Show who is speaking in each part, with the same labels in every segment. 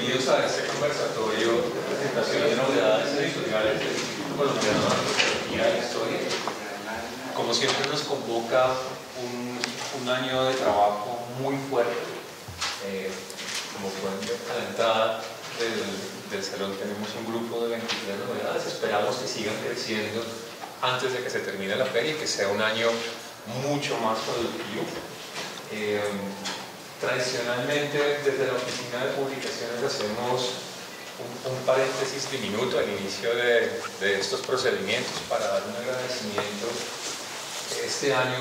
Speaker 1: bienvenidos a este conversatorio de presentación de novedades editoriales del Instituto Colombiano de Antropología e Historia. Como siempre nos convoca un año de trabajo muy fuerte. Como pueden ver a la entrada del salón tenemos un grupo de 23 novedades. Esperamos que sigan creciendo antes de que se termine la feria y que sea un año mucho más productivo. Tradicionalmente desde la oficina de publicaciones hacemos un paréntesis diminuto al inicio de estos procedimientos para dar un agradecimiento este año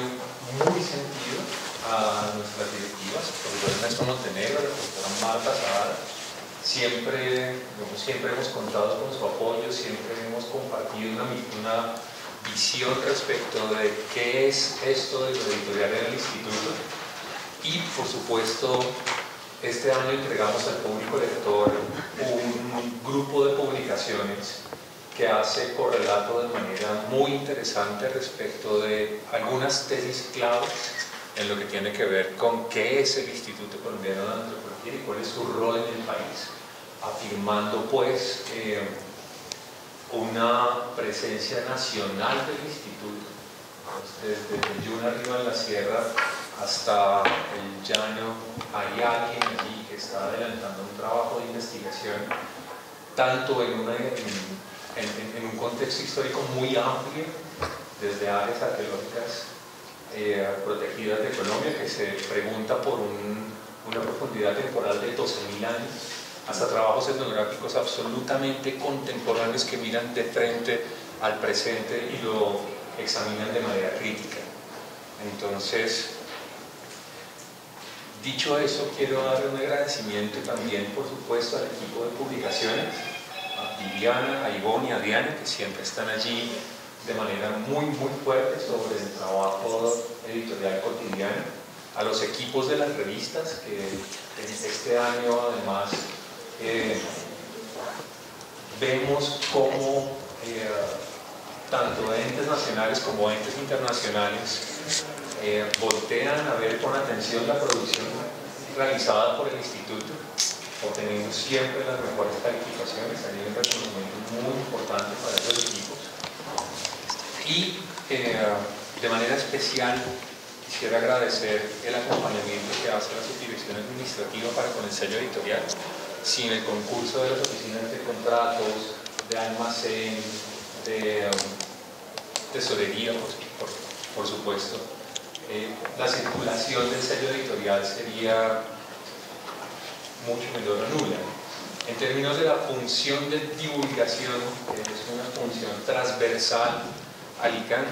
Speaker 1: muy sentido a nuestras directivas, el profesor Ernesto Montenegro, la profesora Marta Zahara. Siempre hemos contado con su apoyo, siempre hemos compartido una visión respecto de qué es esto de lo editorial en el instituto. Y por supuesto, este año entregamos al público lector un grupo de publicaciones que hace correlato de manera muy interesante respecto de algunas tesis claves en lo que tiene que ver con qué es el Instituto Colombiano de Antropología y cuál es su rol en el país, afirmando pues una presencia nacional del instituto, desde el Yuna arriba en la sierra hasta el llano. Hay alguien allí que está adelantando un trabajo de investigación tanto en un contexto histórico muy amplio, desde áreas arqueológicas protegidas de Colombia, que se pregunta por una profundidad temporal de 12.000 años, hasta trabajos etnográficos absolutamente contemporáneos que miran de frente al presente y lo examinan de manera crítica. Entonces, dicho eso, quiero darle un agradecimiento también, por supuesto, al equipo de publicaciones, a Viviana, a Ivonne y a Diana, que siempre están allí de manera muy fuerte sobre el trabajo editorial cotidiano, a los equipos de las revistas, que este año además vemos cómo tanto entes nacionales como entes internacionales voltean a ver con atención la producción realizada por el instituto, obteniendo siempre las mejores calificaciones. Hay un reconocimiento muy importante para esos equipos. Y de manera especial quisiera agradecer el acompañamiento que hace la subdirección administrativa para con el sello editorial. Sin el concurso de las oficinas de contratos, de almacén, de tesorería, por supuesto, la circulación del sello editorial sería mucho menor o nula. En términos de la función de divulgación, que es una función transversal al ICANN,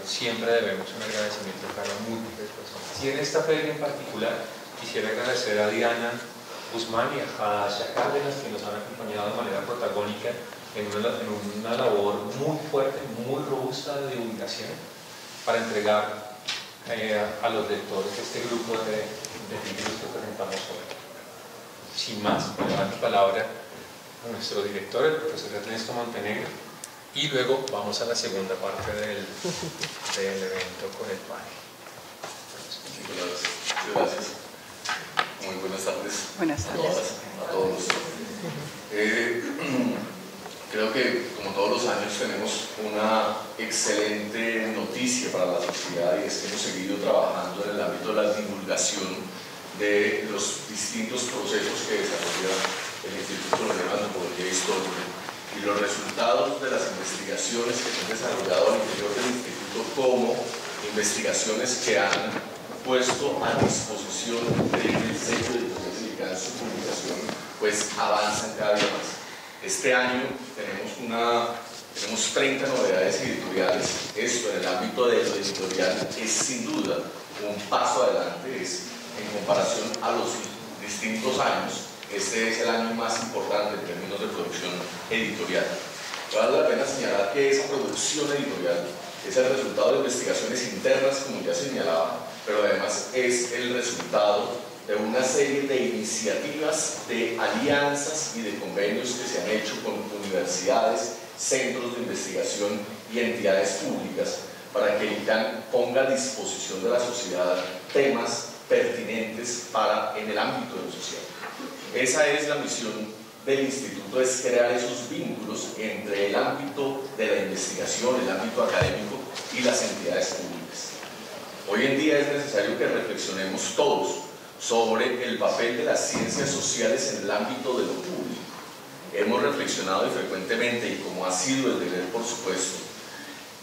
Speaker 1: siempre debemos un agradecimiento para múltiples personas. Y en esta feria en particular quisiera agradecer a Diana Guzmán y a Jadasha Cárdenas, que nos han acompañado de manera protagónica en una labor muy fuerte, muy robusta de divulgación para entregar a los lectores este grupo de libros que presentamos hoy. Sin más, le doy la palabra a nuestro director, el profesor Ernesto Montenegro, y luego vamos a la segunda parte del evento con el panel.
Speaker 2: Gracias. Muy buenas tardes.
Speaker 3: Buenas tardes.
Speaker 2: A todos. Creo que, como todos los años, tenemos una excelente noticia para la sociedad, y es que hemos seguido trabajando en el ámbito de la divulgación de los distintos procesos que desarrolla el Instituto Colombiano de Antropología e Historia, y los resultados de las investigaciones que se han desarrollado al interior del Instituto, como investigaciones que han puesto a disposición del sello editorial su publicación, pues avanzan cada día más. Este año tenemos 30 novedades editoriales. Esto en el ámbito de lo editorial es sin duda un paso adelante, en comparación a los distintos años. Este es el año más importante en términos de producción editorial. Vale la pena señalar que esa producción editorial es el resultado de investigaciones internas, como ya señalaba, pero además es el resultado de una serie de iniciativas, de alianzas y de convenios que se han hecho con universidades, centros de investigación y entidades públicas, para que el ICANN ponga a disposición de la sociedad temas pertinentes en el ámbito de lo social. Esa es la misión del instituto, es crear esos vínculos entre el ámbito de la investigación, el ámbito académico y las entidades públicas. Hoy en día es necesario que reflexionemos todos sobre el papel de las ciencias sociales en el ámbito de lo público. Hemos reflexionado y frecuentemente, y como ha sido el deber, por supuesto,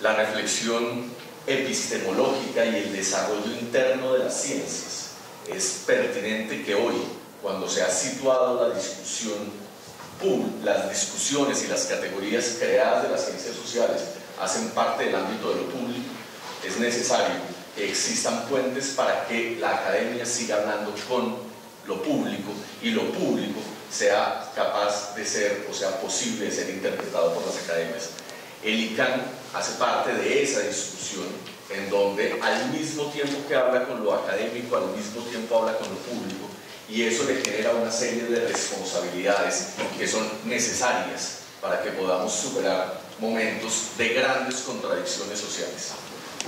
Speaker 2: la reflexión epistemológica y el desarrollo interno de las ciencias. Es pertinente que hoy, cuando se ha situado la discusión, las discusiones y las categorías creadas de las ciencias sociales hacen parte del ámbito de lo público, es necesario que existan puentes para que la academia siga hablando con lo público y lo público sea capaz de ser, o sea posible de ser interpretado por las academias. El ICANN hace parte de esa discusión en donde al mismo tiempo que habla con lo académico, al mismo tiempo habla con lo público, y eso le genera una serie de responsabilidades que son necesarias para que podamos superar momentos de grandes contradicciones sociales.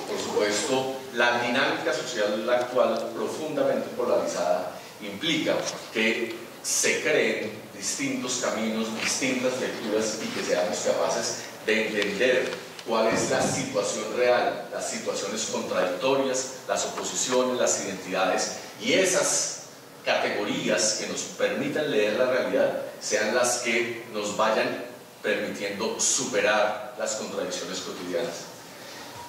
Speaker 2: Por supuesto, la dinámica social actual, profundamente polarizada, implica que se creen distintos caminos, distintas lecturas, y que seamos capaces de entender cuál es la situación real, las situaciones contradictorias, las oposiciones, las identidades, y esas categorías que nos permitan leer la realidad sean las que nos vayan permitiendo superar las contradicciones cotidianas.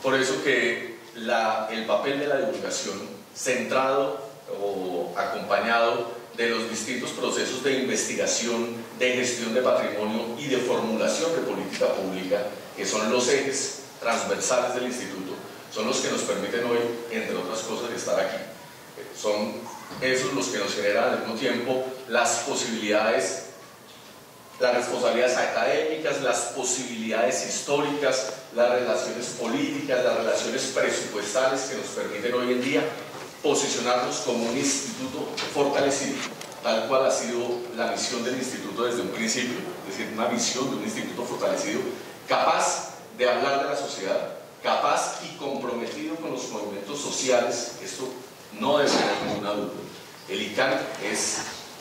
Speaker 2: Por eso que el papel de la divulgación, centrado o acompañado de los distintos procesos de investigación, de gestión de patrimonio y de formulación de política pública, que son los ejes transversales del instituto, son los que nos permiten hoy, entre otras cosas, estar aquí. Son esos los que nos generan al mismo tiempo las posibilidades, las responsabilidades académicas, las posibilidades históricas, las relaciones políticas, las relaciones presupuestales que nos permiten hoy en día posicionarnos como un instituto fortalecido, tal cual ha sido la misión del instituto desde un principio, es decir, una visión de un instituto fortalecido, capaz de hablar de la sociedad, capaz y comprometido con los movimientos sociales. Esto no debe tener ninguna duda. El ICANN es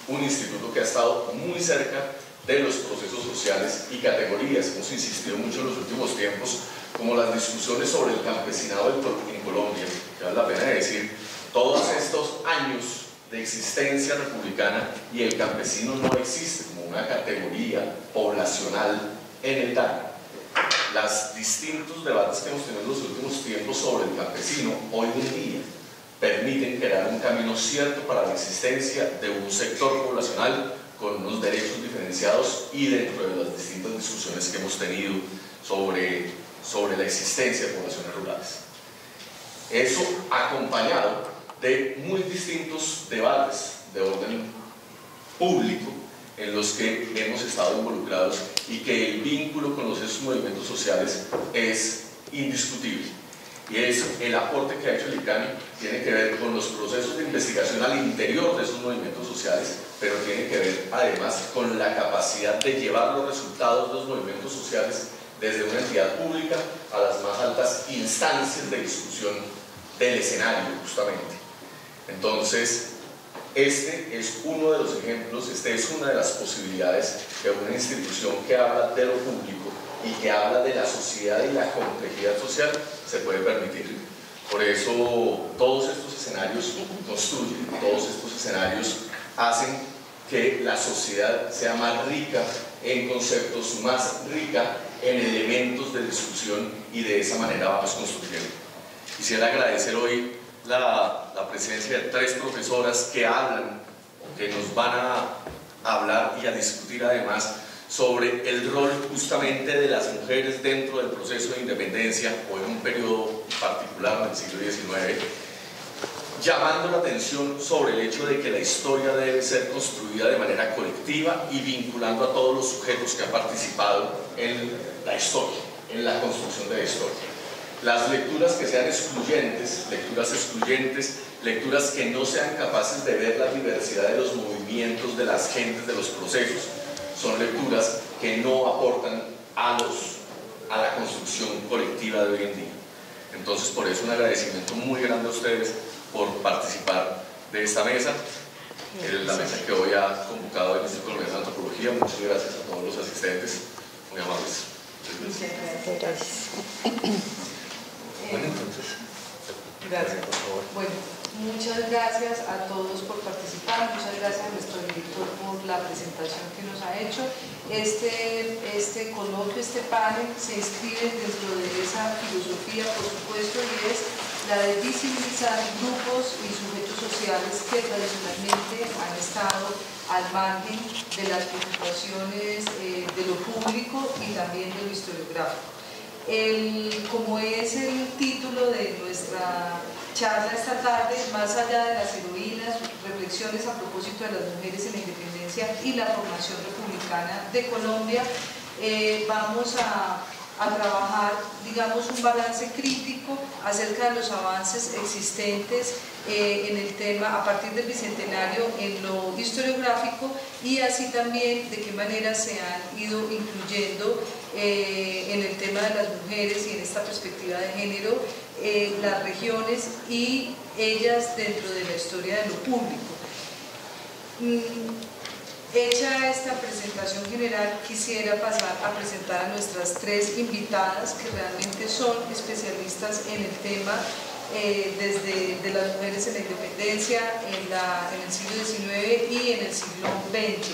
Speaker 2: un instituto que ha estado muy cerca de los procesos sociales y categorías. Hemos insistido mucho en los últimos tiempos, como las discusiones sobre el campesinado en Colombia, que vale la pena decir, todos estos años de existencia republicana y el campesino no existe como una categoría poblacional en el DANE. Los distintos debates que hemos tenido en los últimos tiempos sobre el campesino hoy en día permiten crear un camino cierto para la existencia de un sector poblacional con unos derechos diferenciados, y dentro de las distintas discusiones que hemos tenido sobre la existencia de poblaciones rurales. Eso acompañado de muy distintos debates de orden público en los que hemos estado involucrados, y que el vínculo con esos movimientos sociales es indiscutible. Y es el aporte que ha hecho el ICANN, tiene que ver con los procesos de investigación al interior de esos movimientos sociales, pero tiene que ver además con la capacidad de llevar los resultados de los movimientos sociales desde una entidad pública a las más altas instancias de discusión del escenario, justamente. Entonces, este es uno de los ejemplos, esta es una de las posibilidades que una institución que habla de lo público y que habla de la sociedad y la complejidad social se puede permitir. Por eso todos estos escenarios construyen, todos estos escenarios hacen que la sociedad sea más rica en conceptos, más rica en elementos de discusión, y de esa manera vamos construyendo. Quisiera agradecer hoy la presencia de 3 profesoras que hablan, que nos van a hablar y a discutir además sobre el rol justamente de las mujeres dentro del proceso de independencia, o en un periodo particular del siglo XIX, llamando la atención sobre el hecho de que la historia debe ser construida de manera colectiva y vinculando a todos los sujetos que han participado en la historia, en la construcción de la historia. Las lecturas que sean excluyentes, lecturas que no sean capaces de ver la diversidad de los movimientos, de las gentes, de los procesos, son lecturas que no aportan a la construcción colectiva de hoy en día. Entonces, por eso un agradecimiento muy grande a ustedes por participar de esta mesa. la mesa que hoy ha convocado el Instituto Colombiano de Antropología. Muchas gracias a todos los asistentes, muy amables.
Speaker 3: Muchas gracias.
Speaker 1: Bueno, entonces,
Speaker 3: Gracias.
Speaker 1: por favor.
Speaker 3: Bueno, muchas gracias a todos por participar, muchas gracias a nuestro director por la presentación que nos ha hecho. Este coloquio, este panel se inscribe dentro de esa filosofía, por supuesto, y es la de visibilizar grupos y sujetos sociales que tradicionalmente han estado al margen de las preocupaciones de lo público y también de lo historiográfico. Como es el título de nuestra charla esta tarde, más allá de las heroínas, reflexiones a propósito de las mujeres en la independencia y la formación republicana de Colombia, vamos a trabajar, digamos, un balance crítico acerca de los avances existentes en el tema a partir del Bicentenario en lo historiográfico y así también de qué manera se han ido incluyendo en el tema de las mujeres y en esta perspectiva de género las regiones y ellas dentro de la historia de lo público. Hecha esta presentación general, quisiera pasar a presentar a nuestras tres invitadas que realmente son especialistas en el tema desde de las mujeres en la independencia, en el siglo XIX y en el siglo XX.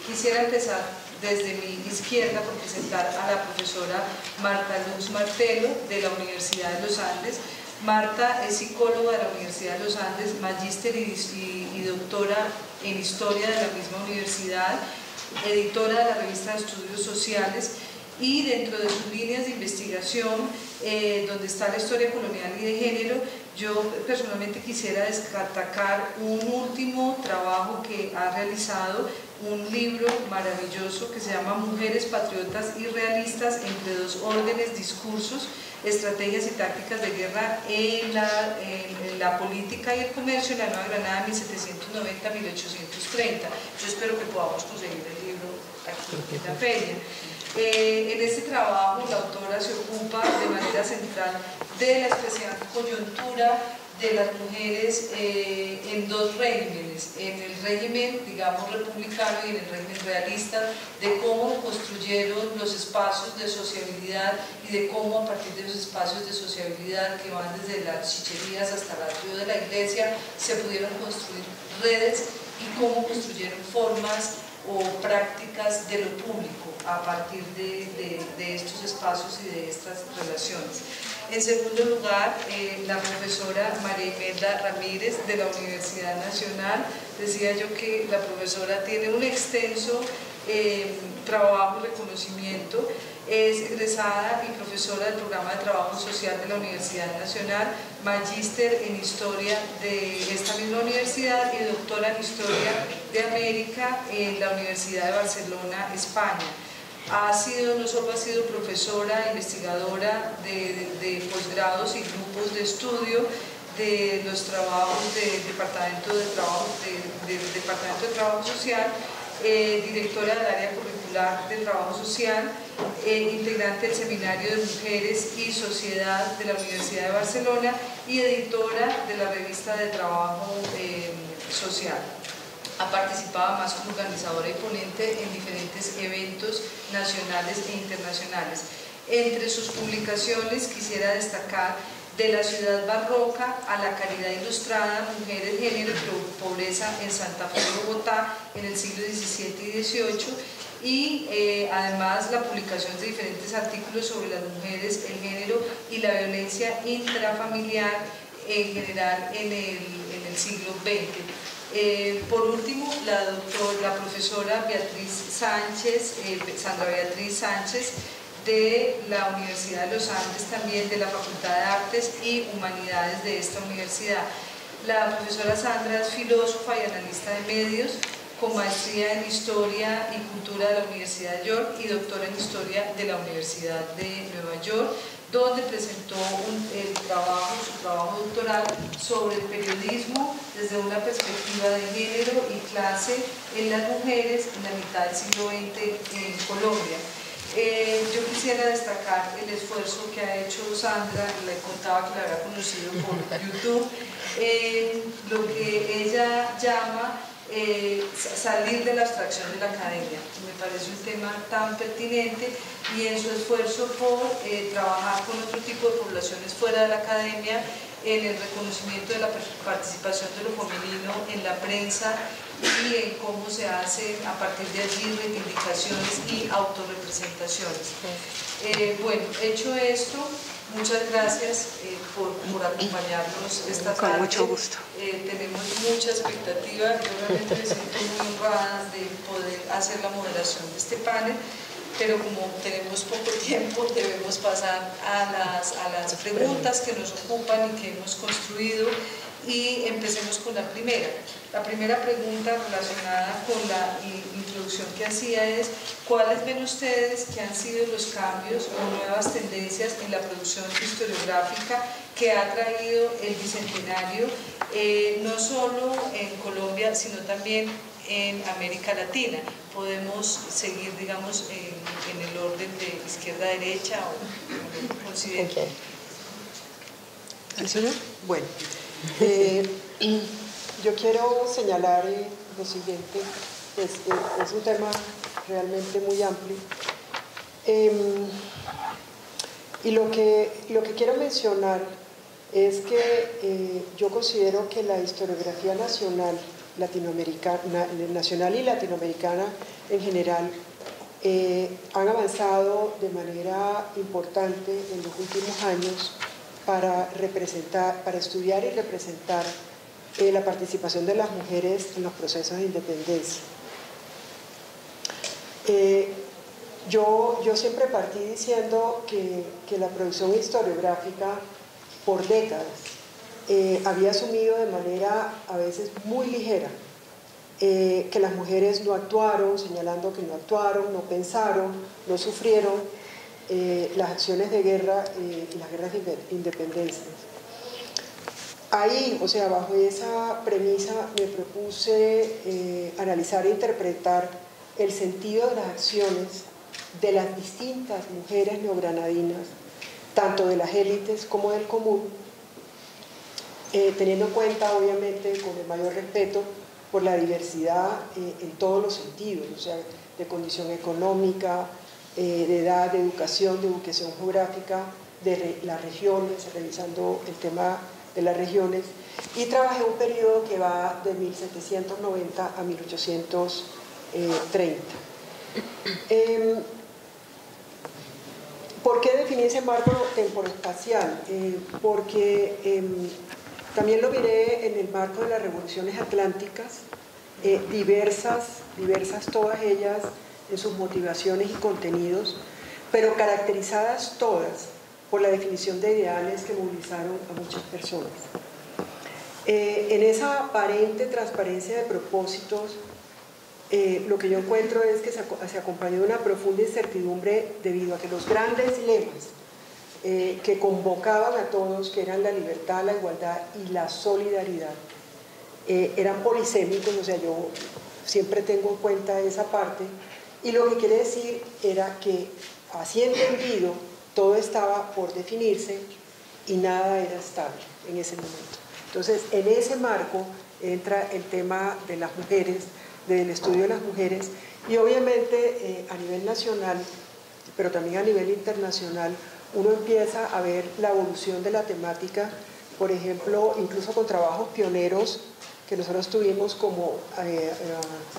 Speaker 3: Quisiera empezar desde mi izquierda por presentar a la profesora Marta Luz Martelo de la Universidad de los Andes. Marta es psicóloga de la Universidad de los Andes, magíster y doctora en Historia de la misma universidad, editora de la revista de Estudios Sociales y dentro de sus líneas de investigación, donde está la historia colonial y de género, yo personalmente quisiera destacar un último trabajo que ha realizado, un libro maravilloso que se llama Mujeres Patriotas y Realistas entre dos órdenes, discursos, estrategias y tácticas de guerra en la política y el comercio en la Nueva Granada 1790-1830. Yo espero que podamos conseguir el libro aquí en la feria. En este trabajo la autora se ocupa de manera central de la especial coyuntura de las mujeres en dos regímenes, en el régimen, digamos, republicano y en el régimen realista, de cómo construyeron los espacios de sociabilidad y de cómo a partir de los espacios de sociabilidad que van desde las chicherías hasta el atrio de la iglesia se pudieron construir redes y cómo construyeron formas o prácticas de lo público a partir de estos espacios y de estas relaciones. En segundo lugar, la profesora María Imelda Ramírez de la Universidad Nacional. Decía yo que la profesora tiene un extenso trabajo y reconocimiento. Es egresada y profesora del programa de trabajo social de la Universidad Nacional, magíster en historia de esta misma universidad y doctora en historia de América en la Universidad de Barcelona, España. No solo ha sido profesora, investigadora de posgrados y grupos de estudio de los trabajos del Departamento de Trabajo Social, directora del área curricular de Trabajo Social, integrante del Seminario de Mujeres y Sociedad de la Universidad de Barcelona y editora de la revista de Trabajo Social. Ha participado más como organizadora y ponente en diferentes eventos nacionales e internacionales. Entre sus publicaciones quisiera destacar De la ciudad barroca a la caridad ilustrada, mujeres, género y pobreza en Santa Fe, Bogotá, en el siglo XVII y XVIII, y además la publicación de diferentes artículos sobre las mujeres, el género y la violencia intrafamiliar en general en el siglo XX. Por último, la profesora Sandra Beatriz Sánchez, de la Universidad de los Andes, también de la Facultad de Artes y Humanidades de esta universidad. La profesora Sandra es filósofa y analista de medios, con maestría en Historia y Cultura de la Universidad de York y doctora en Historia de la Universidad de Nueva York, donde presentó su trabajo doctoral sobre el periodismo desde una perspectiva de género y clase en las mujeres en la mitad del siglo XX en Colombia. Yo quisiera destacar el esfuerzo que ha hecho Sandra, le contaba que la había conocido por YouTube, lo que ella llama salir de la abstracción de la academia. Me parece un tema tan pertinente, y en su esfuerzo por trabajar con otro tipo de poblaciones fuera de la academia, en el reconocimiento de la participación de lo femenino en la prensa y en cómo se hacen a partir de allí reivindicaciones y autorrepresentaciones. Bueno, hecho esto, muchas gracias por acompañarnos esta tarde.
Speaker 4: Con mucho gusto.
Speaker 3: Tenemos mucha expectativa. Yo realmente me siento muy honrada de poder hacer la moderación de este panel, pero como tenemos poco tiempo, debemos pasar a las preguntas que nos ocupan y que hemos construido, y empecemos con la primera. La primera pregunta relacionada con la introducción que hacía es: ¿cuáles ven ustedes que han sido los cambios o nuevas tendencias en la producción historiográfica que ha traído el Bicentenario, no solo en Colombia, sino también en América Latina? Podemos seguir, digamos, en el orden de izquierda a derecha, o como consideren.
Speaker 4: Okay. ¿El señor? Bueno, yo quiero señalar lo siguiente. Es un tema realmente muy amplio, y lo que quiero mencionar es que yo considero que la historiografía nacional y latinoamericana en general han avanzado de manera importante en los últimos años para estudiar y representar la participación de las mujeres en los procesos de independencia. Yo siempre partí diciendo que la producción historiográfica por décadas había asumido de manera a veces muy ligera que las mujeres no actuaron, señalando que no actuaron, no pensaron, no sufrieron las acciones de guerra y las guerras de independencia. Ahí, o sea, bajo esa premisa me propuse analizar e interpretar el sentido de las acciones de las distintas mujeres neogranadinas, tanto de las élites como del común, teniendo en cuenta, obviamente, con el mayor respeto por la diversidad en todos los sentidos, o sea, de condición económica, de edad, de educación geográfica, de las regiones, revisando el tema de las regiones, y trabajé un periodo que va de 1790 a 1830. ¿Por qué definí ese marco temporoespacial? Porque también lo miré en el marco de las revoluciones atlánticas, diversas todas ellas en sus motivaciones y contenidos, pero caracterizadas todas por la definición de ideales que movilizaron a muchas personas. En esa aparente transparencia de propósitos, lo que yo encuentro es que se acompañó de una profunda incertidumbre debido a que los grandes lemas que convocaban a todos, que eran la libertad, la igualdad y la solidaridad, eran polisémicos, o sea, yo siempre tengo en cuenta esa parte, y lo que quiere decir era que, así entendido, todo estaba por definirse y nada era estable en ese momento. Entonces, en ese marco entra el tema de las mujeres, del estudio de las mujeres, y obviamente a nivel nacional, pero también a nivel internacional, uno empieza a ver la evolución de la temática, por ejemplo, incluso con trabajos pioneros que nosotros tuvimos, como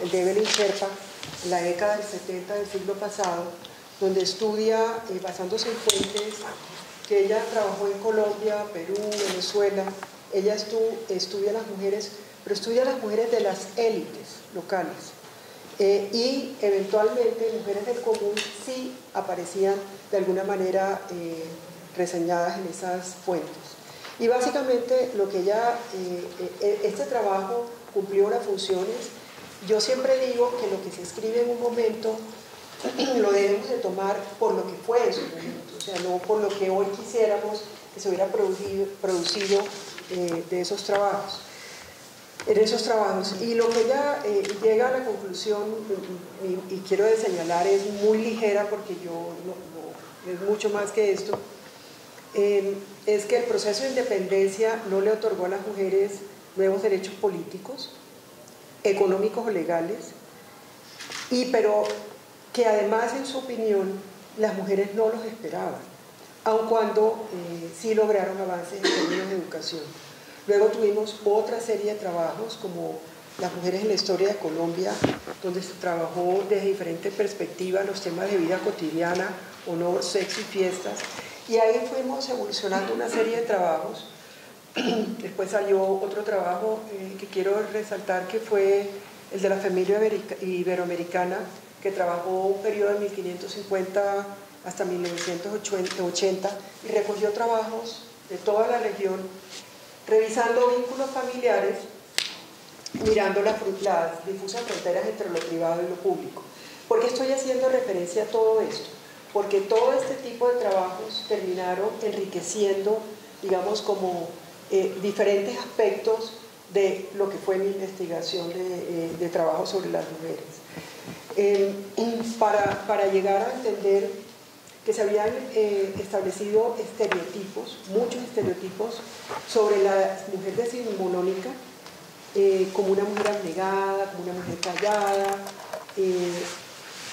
Speaker 4: el de Evelyn Sherpa en la década del 70 del siglo pasado, donde estudia, basándose en fuentes que ella trabajó en Colombia, Perú, Venezuela. Ella estudia a las mujeres, pero estudia a las mujeres de las élites locales, y eventualmente mujeres del común sí aparecían de alguna manera reseñadas en esas fuentes. Y básicamente lo que este trabajo cumplió las funciones. Yo siempre digo que lo que se escribe en un momento lo debemos de tomar por lo que fue en su momento, o sea, no por lo que hoy quisiéramos que se hubiera producido de esos trabajos. En esos trabajos. Y lo que ella llega a la conclusión, y quiero señalar, es muy ligera porque es mucho más que esto, es que el proceso de independencia no le otorgó a las mujeres nuevos derechos políticos, económicos o legales, pero que además, en su opinión, las mujeres no los esperaban, aun cuando sí lograron avances en términos de educación. Luego tuvimos otra serie de trabajos como Las mujeres en la historia de Colombia, donde se trabajó desde diferentes perspectivas los temas de vida cotidiana, honor, sexo y fiestas, y ahí fuimos evolucionando una serie de trabajos. Después salió otro trabajo que quiero resaltar, que fue el de la familia iberoamericana, que trabajó un periodo de 1550 hasta 1980 y recogió trabajos de toda la región, revisando vínculos familiares, mirando las difusas fronteras entre lo privado y lo público. ¿Por qué estoy haciendo referencia a todo esto? Porque todo este tipo de trabajos terminaron enriqueciendo, digamos, como diferentes aspectos de lo que fue mi investigación de trabajo sobre las mujeres. Para llegar a entender que se habían establecido estereotipos, muchos estereotipos, sobre la mujer decimonónica, como una mujer abnegada, como una mujer callada,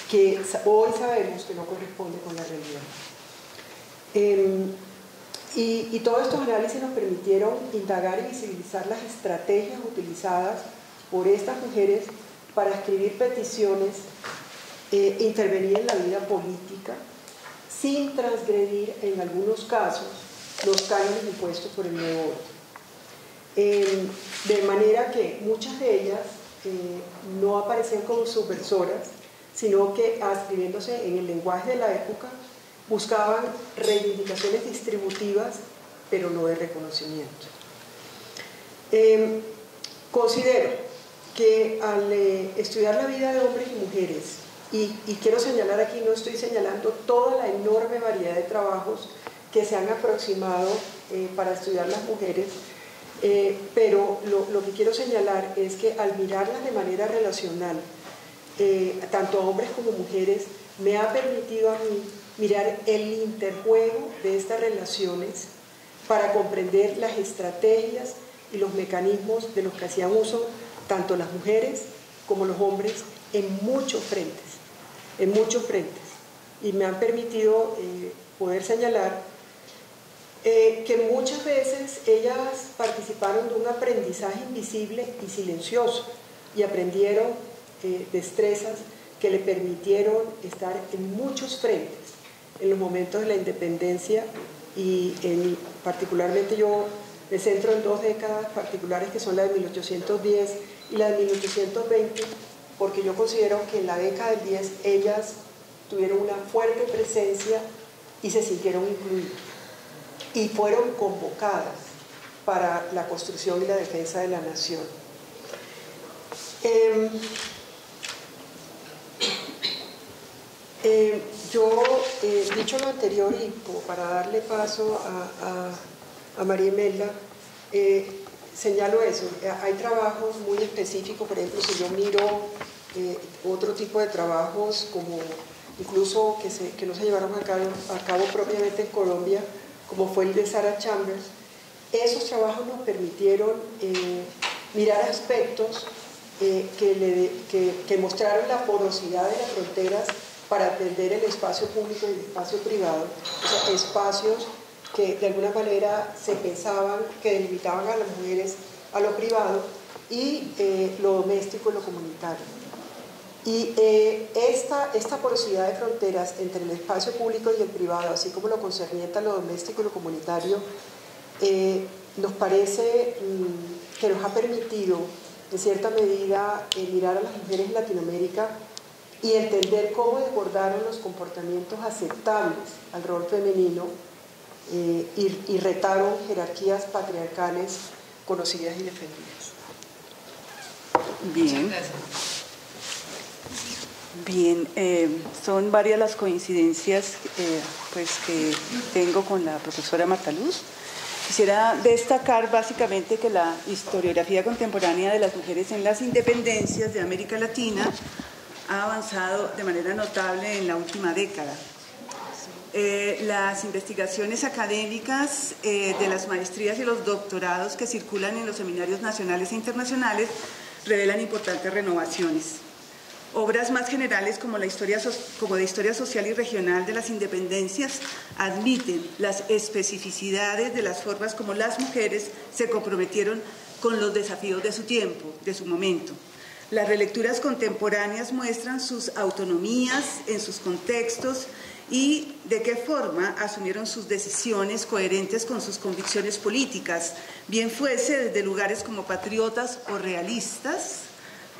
Speaker 4: que hoy sabemos que no corresponde con la realidad. Y todos estos análisis nos permitieron indagar y visibilizar las estrategias utilizadas por estas mujeres para escribir peticiones, intervenir en la vida política, sin transgredir en algunos casos los cánones impuestos por el nuevo orden. De manera que muchas de ellas no aparecían como subversoras, sino que, adscribiéndose en el lenguaje de la época, buscaban reivindicaciones distributivas, pero no de reconocimiento. Considero que al estudiar la vida de hombres y mujeres, y quiero señalar aquí, no estoy señalando toda la enorme variedad de trabajos que se han aproximado para estudiar las mujeres, pero lo que quiero señalar es que al mirarlas de manera relacional, tanto hombres como mujeres, me ha permitido a mí mirar el interjuego de estas relaciones para comprender las estrategias y los mecanismos de los que hacían uso tanto las mujeres como los hombres en muchos frentes, y me han permitido poder señalar que muchas veces ellas participaron de un aprendizaje invisible y silencioso y aprendieron destrezas que le permitieron estar en muchos frentes en los momentos de la independencia, y particularmente yo me centro en dos décadas particulares, que son la de 1810 y la de 1820, porque yo considero que en la década del 10 ellas tuvieron una fuerte presencia y se sintieron incluidas y fueron convocadas para la construcción y la defensa de la nación. Yo, dicho lo anterior, y como para darle paso a María Imelda, señalo eso. Hay trabajos muy específicos, por ejemplo, si yo miro otro tipo de trabajos, como incluso que no se llevaron a cabo propiamente en Colombia, como fue el de Sarah Chambers, esos trabajos nos permitieron mirar aspectos que mostraron la porosidad de las fronteras para atender el espacio público y el espacio privado, o sea, espacios que de alguna manera se pensaban que delimitaban a las mujeres a lo privado y lo doméstico y lo comunitario. Y esta porosidad de fronteras entre el espacio público y el privado, así como lo concerniente a lo doméstico y lo comunitario, nos parece que nos ha permitido, en cierta medida, mirar a las mujeres en Latinoamérica y entender cómo desbordaron los comportamientos aceptables al rol femenino y retaron jerarquías patriarcales conocidas y defendidas.
Speaker 5: Bien. Bien, son varias las coincidencias pues, que tengo con la profesora Mataluz. Quisiera destacar básicamente que la historiografía contemporánea de las mujeres en las independencias de América Latina ha avanzado de manera notable en la última década. Las investigaciones académicas de las maestrías y los doctorados que circulan en los seminarios nacionales e internacionales revelan importantes renovaciones. Obras más generales como de historia social y regional de las independencias admiten las especificidades de las formas como las mujeres se comprometieron con los desafíos de su tiempo, de su momento. Las relecturas contemporáneas muestran sus autonomías en sus contextos y de qué forma asumieron sus decisiones coherentes con sus convicciones políticas, bien fuese desde lugares como patriotas o realistas,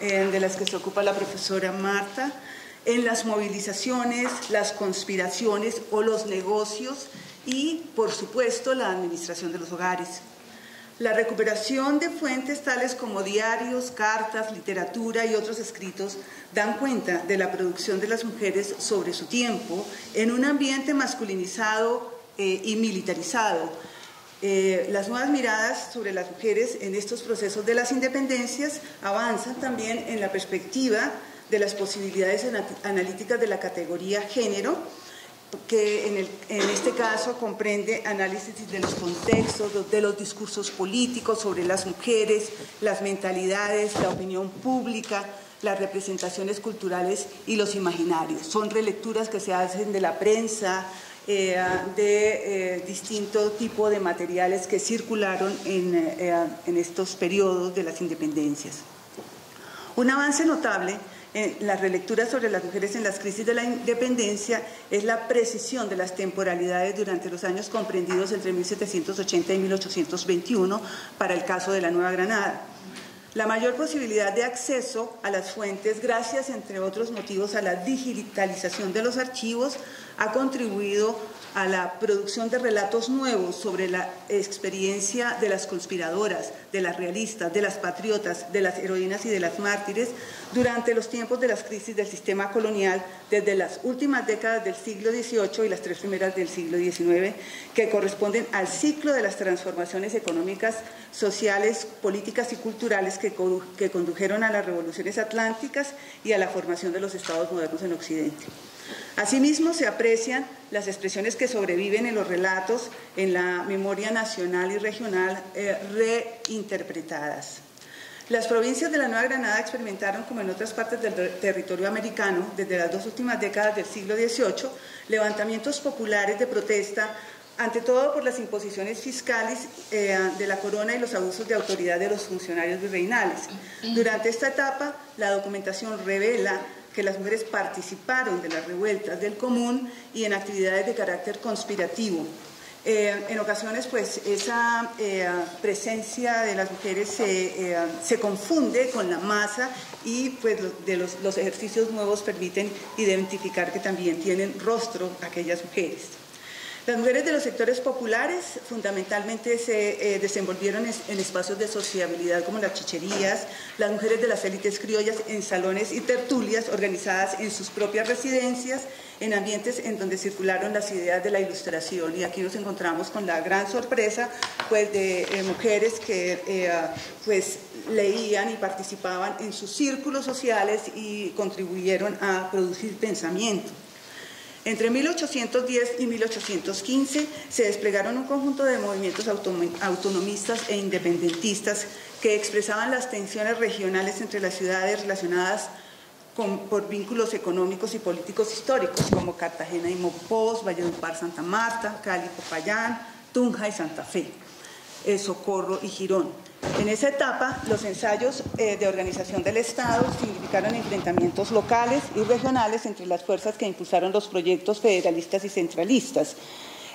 Speaker 5: de las que se ocupa la profesora Marta, en las movilizaciones, las conspiraciones o los negocios y, por supuesto, la administración de los hogares. La recuperación de fuentes tales como diarios, cartas, literatura y otros escritos dan cuenta de la producción de las mujeres sobre su tiempo en un ambiente masculinizado y militarizado. Las nuevas miradas sobre las mujeres en estos procesos de las independencias avanzan también en la perspectiva de las posibilidades analíticas de la categoría género, que en este caso comprende análisis de los contextos, de los discursos políticos sobre las mujeres, las mentalidades, la opinión pública, las representaciones culturales y los imaginarios. Son relecturas que se hacen de la prensa, de distinto tipo de materiales que circularon en estos periodos de las independencias. Un avance notable en las relecturas sobre las mujeres en las crisis de la independencia es la precisión de las temporalidades durante los años comprendidos entre 1780 y 1821 para el caso de la Nueva Granada. La mayor posibilidad de acceso a las fuentes, gracias, entre otros motivos, a la digitalización de los archivos, ha contribuido a la producción de relatos nuevos sobre la experiencia de las conspiradoras, de las realistas, de las patriotas, de las heroínas y de las mártires durante los tiempos de las crisis del sistema colonial, desde las últimas décadas del siglo XVIII y las 3 primeras del siglo XIX, que corresponden al ciclo de las transformaciones económicas, sociales, políticas y culturales que condujeron a las revoluciones atlánticas y a la formación de los estados modernos en Occidente. Asimismo, se aprecian las expresiones que sobreviven en los relatos, en la memoria nacional y regional reinterpretadas. Las provincias de la Nueva Granada experimentaron, como en otras partes del territorio americano, desde las 2 últimas décadas del siglo XVIII, levantamientos populares de protesta, ante todo por las imposiciones fiscales de la corona y los abusos de autoridad de los funcionarios virreinales. Durante esta etapa, la documentación revela que las mujeres participaron de las revueltas del común y en actividades de carácter conspirativo. En ocasiones, pues, esa presencia de las mujeres se confunde con la masa y pues, los ejercicios nuevos permiten identificar que también tienen rostro aquellas mujeres. Las mujeres de los sectores populares fundamentalmente se desenvolvieron en espacios de sociabilidad como las chicherías, las mujeres de las élites criollas en salones y tertulias organizadas en sus propias residencias, en ambientes en donde circularon las ideas de la Ilustración, y aquí nos encontramos con la gran sorpresa pues, de mujeres que pues, leían y participaban en sus círculos sociales y contribuyeron a producir pensamiento. Entre 1810 y 1815 se desplegaron un conjunto de movimientos autonomistas e independentistas que expresaban las tensiones regionales entre las ciudades relacionadas por vínculos económicos y políticos históricos, como Cartagena y Mopós, Valledupar, Santa Marta, Cali, Popayán, Tunja y Santa Fe, Socorro y Girón. En esa etapa, los ensayos de organización del Estado significaron enfrentamientos locales y regionales entre las fuerzas que impulsaron los proyectos federalistas y centralistas.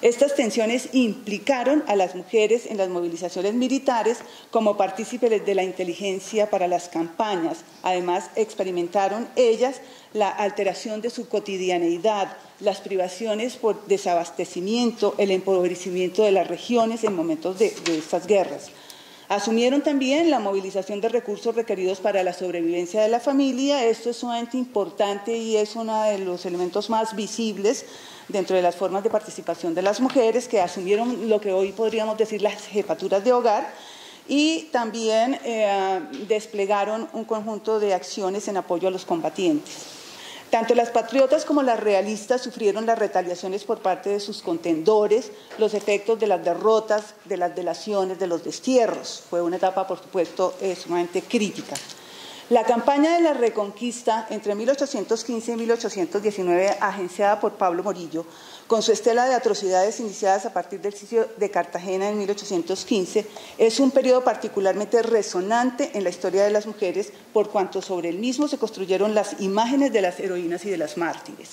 Speaker 5: Estas tensiones implicaron a las mujeres en las movilizaciones militares como partícipes de la inteligencia para las campañas. Además, experimentaron ellas la alteración de su cotidianeidad, las privaciones por desabastecimiento, el empobrecimiento de las regiones en momentos de estas guerras. Asumieron también la movilización de recursos requeridos para la sobrevivencia de la familia. Esto es sumamente importante y es uno de los elementos más visibles dentro de las formas de participación de las mujeres, que asumieron lo que hoy podríamos decir las jefaturas de hogar, y también desplegaron un conjunto de acciones en apoyo a los combatientes. Tanto las patriotas como las realistas sufrieron las retaliaciones por parte de sus contendores, los efectos de las derrotas, de las delaciones, de los destierros. Fue una etapa, por supuesto, sumamente crítica. La campaña de la Reconquista entre 1815 y 1819, agenciada por Pablo Morillo, con su estela de atrocidades iniciadas a partir del sitio de Cartagena en 1815, es un periodo particularmente resonante en la historia de las mujeres, por cuanto sobre el mismo se construyeron las imágenes de las heroínas y de las mártires.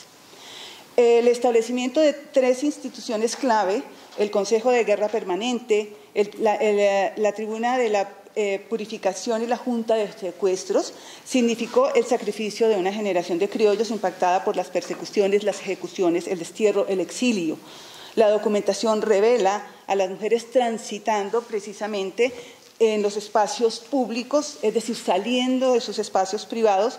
Speaker 5: El establecimiento de 3 instituciones clave, el Consejo de Guerra Permanente, la Tribuna de la Purificación y la Junta de Secuestros, significó el sacrificio de una generación de criollos impactada por las persecuciones, las ejecuciones, el destierro, el exilio. La documentación revela a las mujeres transitando precisamente en los espacios públicos, es decir, saliendo de sus espacios privados,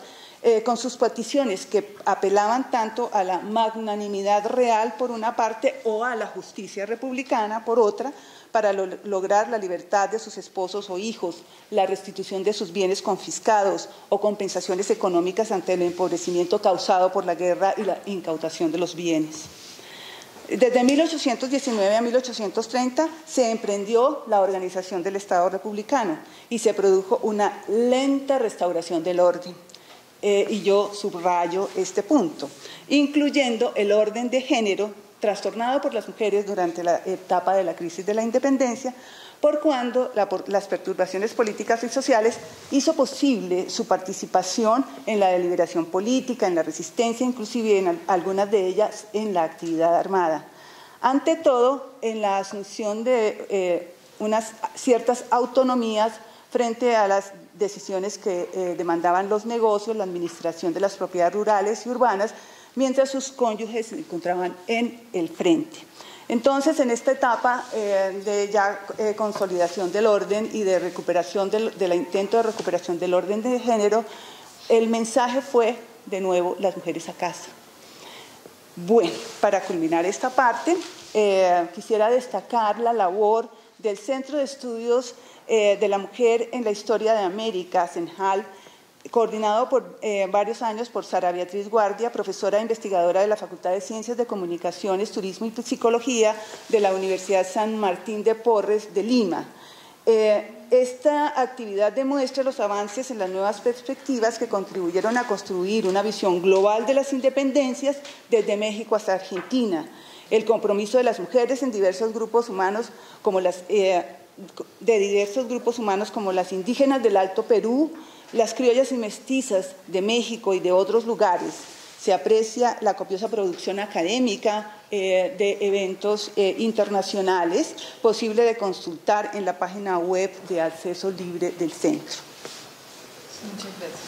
Speaker 5: con sus peticiones que apelaban tanto a la magnanimidad real por una parte o a la justicia republicana por otra, para lograr la libertad de sus esposos o hijos, la restitución de sus bienes confiscados o compensaciones económicas ante el empobrecimiento causado por la guerra y la incautación de los bienes. Desde 1819 a 1830 se emprendió la organización del Estado republicano y se produjo una lenta restauración del orden. Y yo subrayo este punto, incluyendo el orden de género trastornado por las mujeres durante la etapa de la crisis de la independencia, por cuando las perturbaciones políticas y sociales hizo posible su participación en la deliberación política, en la resistencia, inclusive en algunas de ellas en la actividad armada. Ante todo, en la asunción de unas ciertas autonomías frente a las decisiones que demandaban los negocios, la administración de las propiedades rurales y urbanas, mientras sus cónyuges se encontraban en el frente. Entonces, en esta etapa de ya consolidación del orden y de recuperación del intento de recuperación del orden de género, el mensaje fue, de nuevo, las mujeres a casa. Bueno, para culminar esta parte, quisiera destacar la labor del Centro de Estudios de la Mujer en la Historia de América, CENJAL, coordinado por varios años por Sara Beatriz Guardia, profesora e investigadora de la Facultad de Ciencias de Comunicaciones, Turismo y Psicología de la Universidad San Martín de Porres de Lima. Esta actividad demuestra los avances en las nuevas perspectivas que contribuyeron a construir una visión global de las independencias desde México hasta Argentina, el compromiso de las mujeres en diversos grupos humanos como las indígenas del Alto Perú, las criollas y mestizas de México y de otros lugares. Se aprecia la copiosa producción académica de eventos internacionales, posible de consultar en la página web de acceso libre del centro.
Speaker 3: Muchas gracias.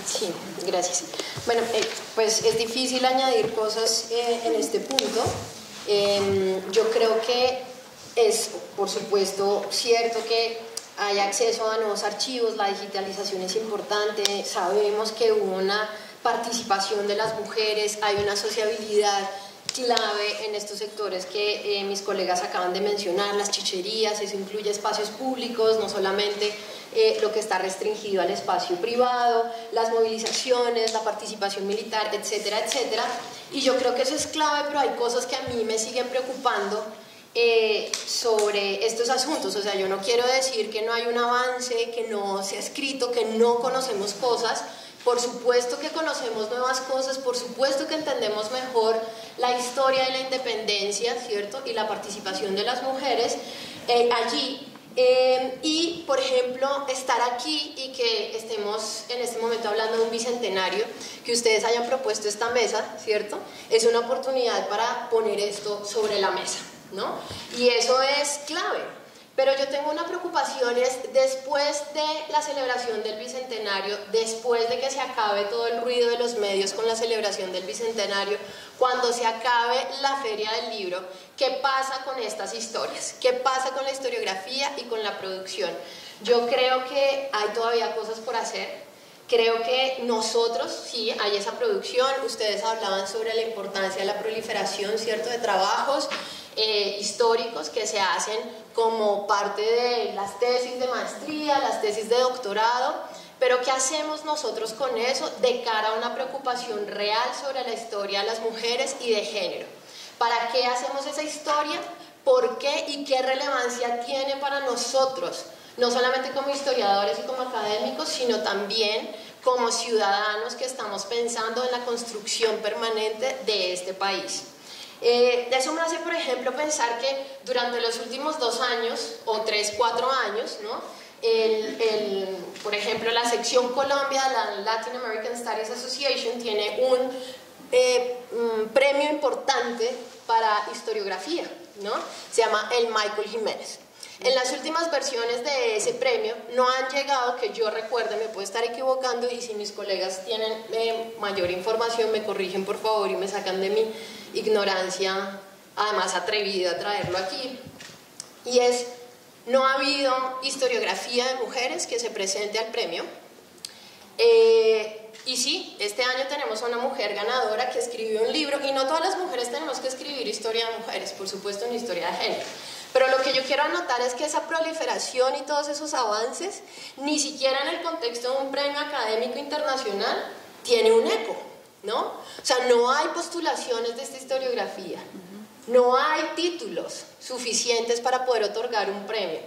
Speaker 6: Sí, gracias. Bueno, pues es difícil añadir cosas en este punto. Yo creo que es, por supuesto, cierto que hay acceso a nuevos archivos, la digitalización es importante, sabemos que hubo una participación de las mujeres, hay una sociabilidad clave en estos sectores que mis colegas acaban de mencionar, las chicherías, eso incluye espacios públicos, no solamente lo que está restringido al espacio privado, las movilizaciones, la participación militar, etcétera, etcétera. Y yo creo que eso es clave, pero hay cosas que a mí me siguen preocupando sobre estos asuntos. O sea, yo no quiero decir que no hay un avance, que no se ha escrito, que no conocemos cosas. Por supuesto que conocemos nuevas cosas, por supuesto que entendemos mejor la historia de la independencia, ¿cierto? Y la participación de las mujeres allí. Y, por ejemplo, estar aquí y que estemos en este momento hablando de un bicentenario, que ustedes hayan propuesto esta mesa, ¿cierto? Es una oportunidad para poner esto sobre la mesa, ¿no? Y eso es clave. Pero yo tengo una preocupación, es después de la celebración del bicentenario, después de que se acabe todo el ruido de los medios con la celebración del bicentenario, cuando se acabe la Feria del Libro, ¿qué pasa con estas historias? ¿Qué pasa con la historiografía y con la producción? Yo creo que hay todavía cosas por hacer. Creo que nosotros, sí, hay esa producción. Ustedes hablaban sobre la importancia de la proliferación, ¿cierto?, de trabajos históricos que se hacen como parte de las tesis de maestría, las tesis de doctorado, pero ¿qué hacemos nosotros con eso de cara a una preocupación real sobre la historia de las mujeres y de género? ¿Para qué hacemos esa historia? ¿Por qué y qué relevancia tiene para nosotros no solamente como historiadores y como académicos, sino también como ciudadanos que estamos pensando en la construcción permanente de este país. Eso me hace, por ejemplo, pensar que durante los últimos 2 años, o 3, 4 años, ¿no? Por ejemplo, la sección Colombia, la Latin American Studies Association, tiene un premio importante para historiografía, ¿no? Se llama el Michael Jiménez. En las últimas versiones de ese premio no han llegado, que yo recuerde, me puedo estar equivocando, y si mis colegas tienen mayor información me corrigen por favor y me sacan de mi ignorancia, además atrevida, a traerlo aquí. Y es, no ha habido historiografía de mujeres que se presente al premio. Y sí, este año tenemos a una mujer ganadora que escribió un libro, y no todas las mujeres tenemos que escribir historia de mujeres, por supuesto, ni historia de género. Pero lo que yo quiero anotar es que esa proliferación y todos esos avances, ni siquiera en el contexto de un premio académico internacional, tiene un eco, ¿no? O sea, no hay postulaciones de esta historiografía, no hay títulos suficientes para poder otorgar un premio.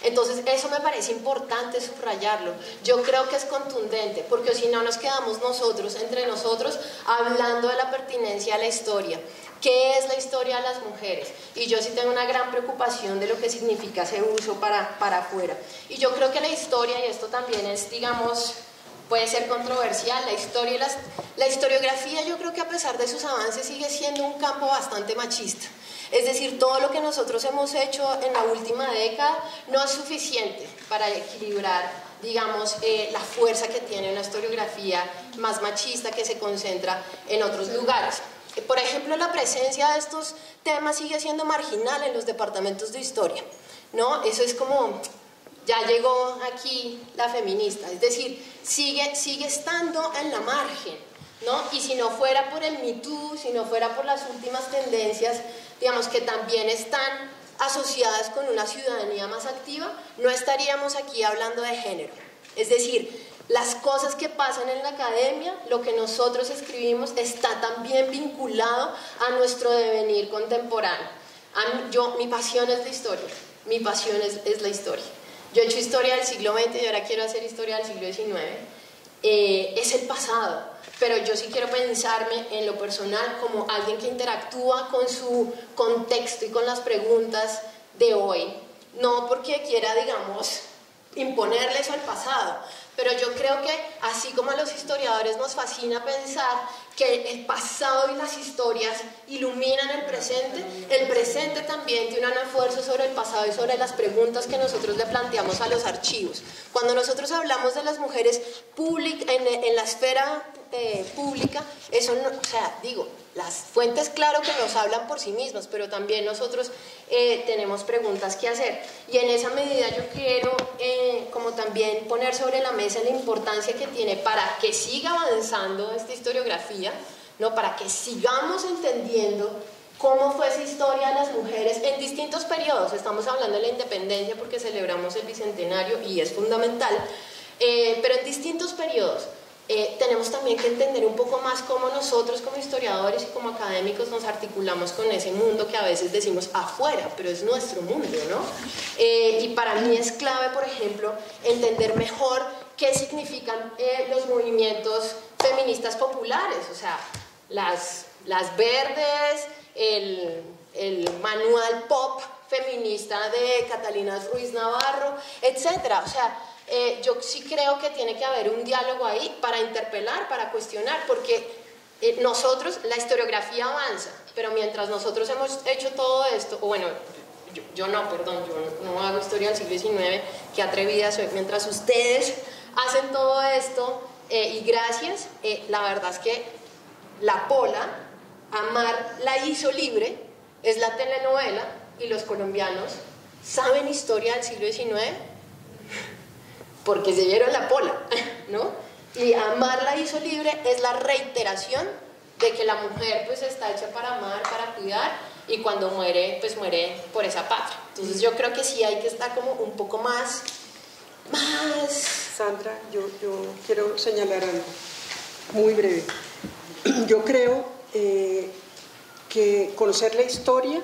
Speaker 6: Entonces eso me parece importante subrayarlo. Yo creo que es contundente, porque si no nos quedamos nosotros, entre nosotros, hablando de la pertinencia a la historia. ¿Qué es la historia de las mujeres? Y yo sí tengo una gran preocupación de lo que significa ese uso para afuera. Y yo creo que la historia, y esto también es, digamos, puede ser controversial, la historiografía, yo creo que a pesar de sus avances sigue siendo un campo bastante machista. Es decir, todo lo que nosotros hemos hecho en la última década no es suficiente para equilibrar, digamos, la fuerza que tiene una historiografía más machista que se concentra en otros lugares. Por ejemplo, la presencia de estos temas sigue siendo marginal en los departamentos de historia, ¿no? Eso es como, ya llegó aquí la feminista, es decir, sigue estando en la margen, ¿no? Y si no fuera por el Me Too, si no fuera por las últimas tendencias, digamos, que también están asociadas con una ciudadanía más activa, no estaríamos aquí hablando de género. Es decir, las cosas que pasan en la academia, lo que nosotros escribimos, está también vinculado a nuestro devenir contemporáneo. Mi pasión es la historia, mi pasión es la historia. Yo he hecho historia del siglo XX y ahora quiero hacer historia del siglo XIX. Es el pasado, pero yo sí quiero pensarme en lo personal como alguien que interactúa con su contexto y con las preguntas de hoy, no porque quiera, digamos, imponerle eso al pasado, pero yo creo que así como a los historiadores nos fascina pensar que el pasado y las historias iluminan el presente también tiene un esfuerzo sobre el pasado y sobre las preguntas que nosotros le planteamos a los archivos. Cuando nosotros hablamos de las mujeres en la esfera pública, eso no, o sea, digo, las fuentes claro que nos hablan por sí mismas, pero también nosotros tenemos preguntas que hacer, y en esa medida yo quiero como también poner sobre la mesa la importancia que tiene para que siga avanzando esta historiografía, ¿no? Para que sigamos entendiendo cómo fue esa historia de las mujeres en distintos periodos. Estamos hablando de la independencia porque celebramos el bicentenario y es fundamental, pero en distintos periodos. Tenemos también que entender un poco más cómo nosotros como historiadores y como académicos nos articulamos con ese mundo que a veces decimos afuera, pero es nuestro mundo, ¿no? Y para mí es clave, por ejemplo, entender mejor qué significan los movimientos feministas populares, o sea, las verdes, el manual pop feminista de Catalina Ruiz Navarro, etcétera. O sea, yo sí creo que tiene que haber un diálogo ahí para interpelar, para cuestionar, porque nosotros, la historiografía avanza, pero mientras nosotros hemos hecho todo esto, o bueno, yo no hago historia del siglo XIX, qué atrevida soy, mientras ustedes hacen todo esto, y gracias, la verdad es que La Pola, Amar la hizo libre, es la telenovela, y los colombianos saben historia del siglo XIX, porque se dieron La Pola, ¿no? Y Amar la hizo libre es la reiteración de que la mujer pues está hecha para amar, para cuidar, y cuando muere, pues muere por esa patria. Entonces yo creo que sí hay que estar como un poco más...
Speaker 4: Sandra, yo quiero señalar algo muy breve. Yo creo que conocer la historia,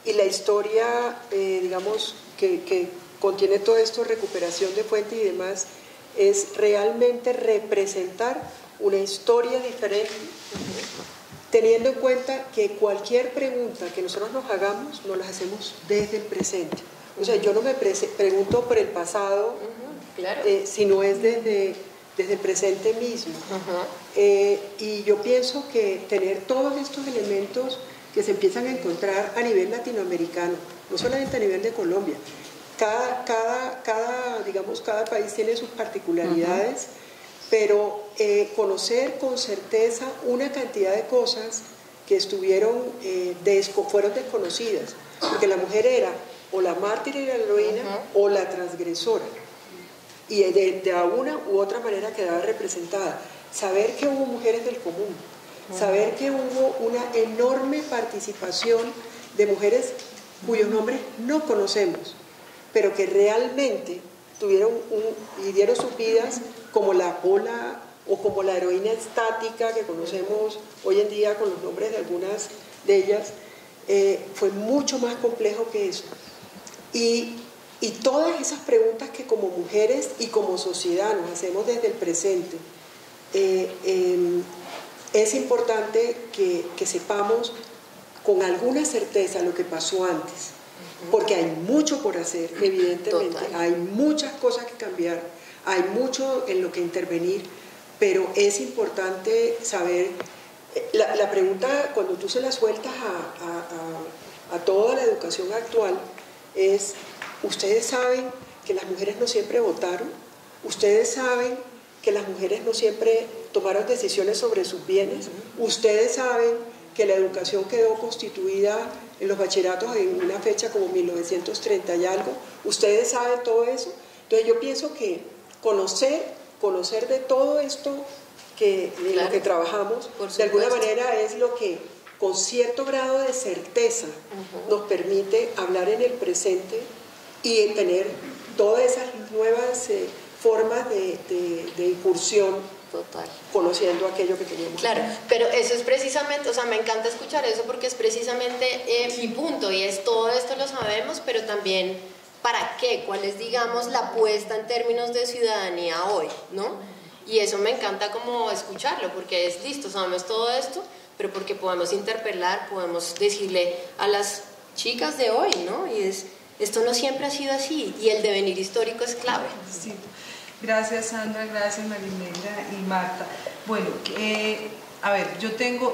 Speaker 4: y la historia, digamos, que contiene todo esto, recuperación de fuente y demás, es realmente representar una historia diferente, teniendo en cuenta que cualquier pregunta que nosotros nos hagamos, nos las hacemos desde el presente. O sea, yo no me pregunto por el pasado,
Speaker 6: claro.
Speaker 4: Sino es desde el presente mismo. Y yo pienso que tener todos estos elementos que se empiezan a encontrar a nivel latinoamericano, no solamente a nivel de Colombia, digamos, cada país tiene sus particularidades, pero conocer con certeza una cantidad de cosas que fueron desconocidas, porque la mujer era o la mártir y la heroína o la transgresora, y de una u otra manera quedaba representada. Saber que hubo mujeres del común, saber que hubo una enorme participación de mujeres cuyos nombres no conocemos, pero que realmente y dieron sus vidas como la ola o como la heroína estática que conocemos hoy en día con los nombres de algunas de ellas. Fue mucho más complejo que eso. Y todas esas preguntas que como mujeres y como sociedad nos hacemos desde el presente, es importante que sepamos con alguna certeza lo que pasó antes, porque hay mucho por hacer, evidentemente. Total. Hay muchas cosas que cambiar, hay mucho en lo que intervenir, pero es importante saber. La pregunta, cuando tú se la sueltas a toda la educación actual, es: ustedes saben que las mujeres no siempre votaron, ustedes saben que las mujeres no siempre tomaron decisiones sobre sus bienes, ustedes saben que la educación quedó constituida en los bachilleratos en una fecha como 1930 y algo, ustedes saben todo eso. Entonces yo pienso que conocer de todo esto de lo que trabajamos, de alguna manera es lo que con cierto grado de certeza nos permite hablar en el presente y tener todas esas nuevas formas de incursión.
Speaker 6: Total.
Speaker 4: Conociendo aquello que teníamos.
Speaker 6: Claro, pero eso es precisamente, o sea, me encanta escuchar eso porque es precisamente mi punto, y es: todo esto lo sabemos, pero también ¿para qué? ¿Cuál es, digamos, la apuesta en términos de ciudadanía hoy, ¿no? Y eso me encanta como escucharlo, porque es listo, sabemos todo esto, pero porque podemos interpelar, podemos decirle a las chicas de hoy, ¿no? Y esto no siempre ha sido así, y el devenir histórico es clave.
Speaker 3: Sí. Gracias, Sandra, gracias, Marinegra y Marta. Bueno, a ver,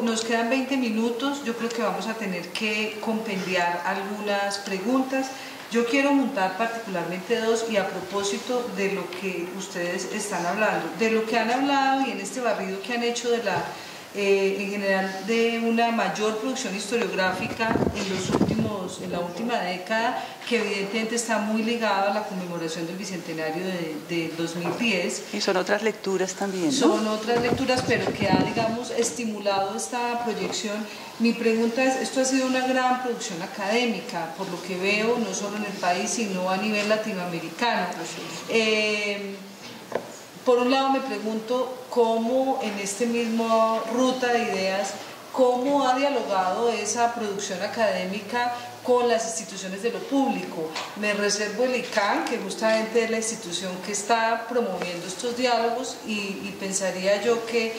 Speaker 3: nos quedan 20 minutos, yo creo que vamos a tener que compendiar algunas preguntas. Yo quiero montar particularmente dos, y a propósito de lo que ustedes están hablando, de lo que han hablado y en este barrido que han hecho en general de una mayor producción historiográfica en la última década, que evidentemente está muy ligada a la conmemoración del bicentenario de 2010.
Speaker 5: Y son otras lecturas también, ¿no?
Speaker 3: Son otras lecturas, pero que ha, digamos, estimulado esta proyección. Mi pregunta es: esto ha sido una gran producción académica, por lo que veo, no solo en el país, sino a nivel latinoamericano. Por un lado me pregunto cómo en este mismo ruta de ideas, cómo ha dialogado esa producción académica con las instituciones de lo público. Me reservo el ICANN, que justamente es la institución que está promoviendo estos diálogos, y pensaría yo que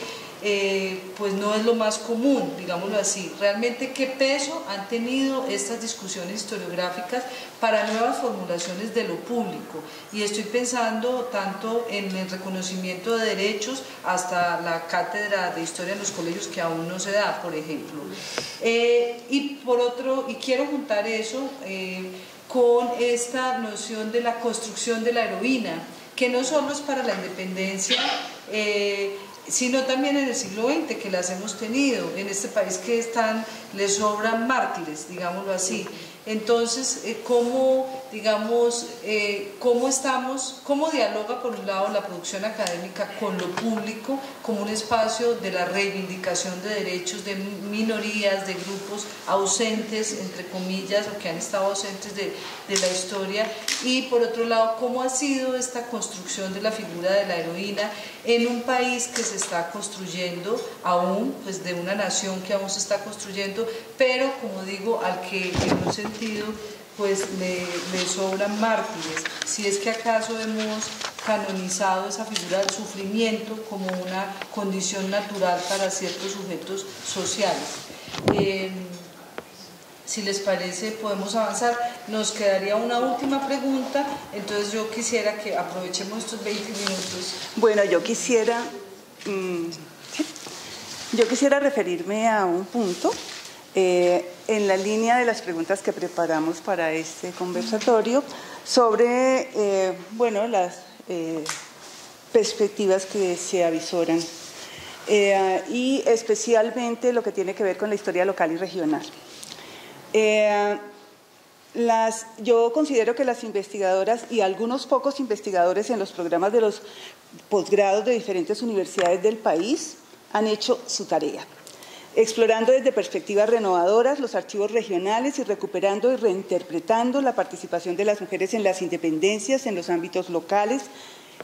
Speaker 3: pues no es lo más común, digámoslo así. Realmente, ¿qué peso han tenido estas discusiones historiográficas para nuevas formulaciones de lo público? Y estoy pensando tanto en el reconocimiento de derechos hasta la cátedra de historia en los colegios, que aún no se da, por ejemplo. Y quiero juntar eso con esta noción de la construcción de la heroína, que no solo es para la independencia, sino también en el siglo XX, que las hemos tenido en este país, que les sobran mártires, digámoslo así. Entonces, ¿cómo dialoga por un lado la producción académica con lo público como un espacio de la reivindicación de derechos de minorías, de grupos ausentes, entre comillas, o que han estado ausentes de la historia? Y por otro lado, ¿cómo ha sido esta construcción de la figura de la heroína en un país que se está construyendo aún, pues de una nación que aún se está construyendo, pero, como digo, al que en un sentido pues le sobran mártires, si es que acaso hemos canonizado esa figura del sufrimiento como una condición natural para ciertos sujetos sociales. Si les parece, podemos avanzar. Nos quedaría una última pregunta, entonces yo quisiera que aprovechemos estos 20 minutos.
Speaker 5: Bueno, yo quisiera referirme a un punto en la línea de las preguntas que preparamos para este conversatorio sobre, bueno, las perspectivas que se avisoran y especialmente lo que tiene que ver con la historia local y regional. Yo considero que las investigadoras y algunos pocos investigadores en los programas de los posgrados de diferentes universidades del país han hecho su tarea, explorando desde perspectivas renovadoras los archivos regionales y recuperando y reinterpretando la participación de las mujeres en las independencias en los ámbitos locales.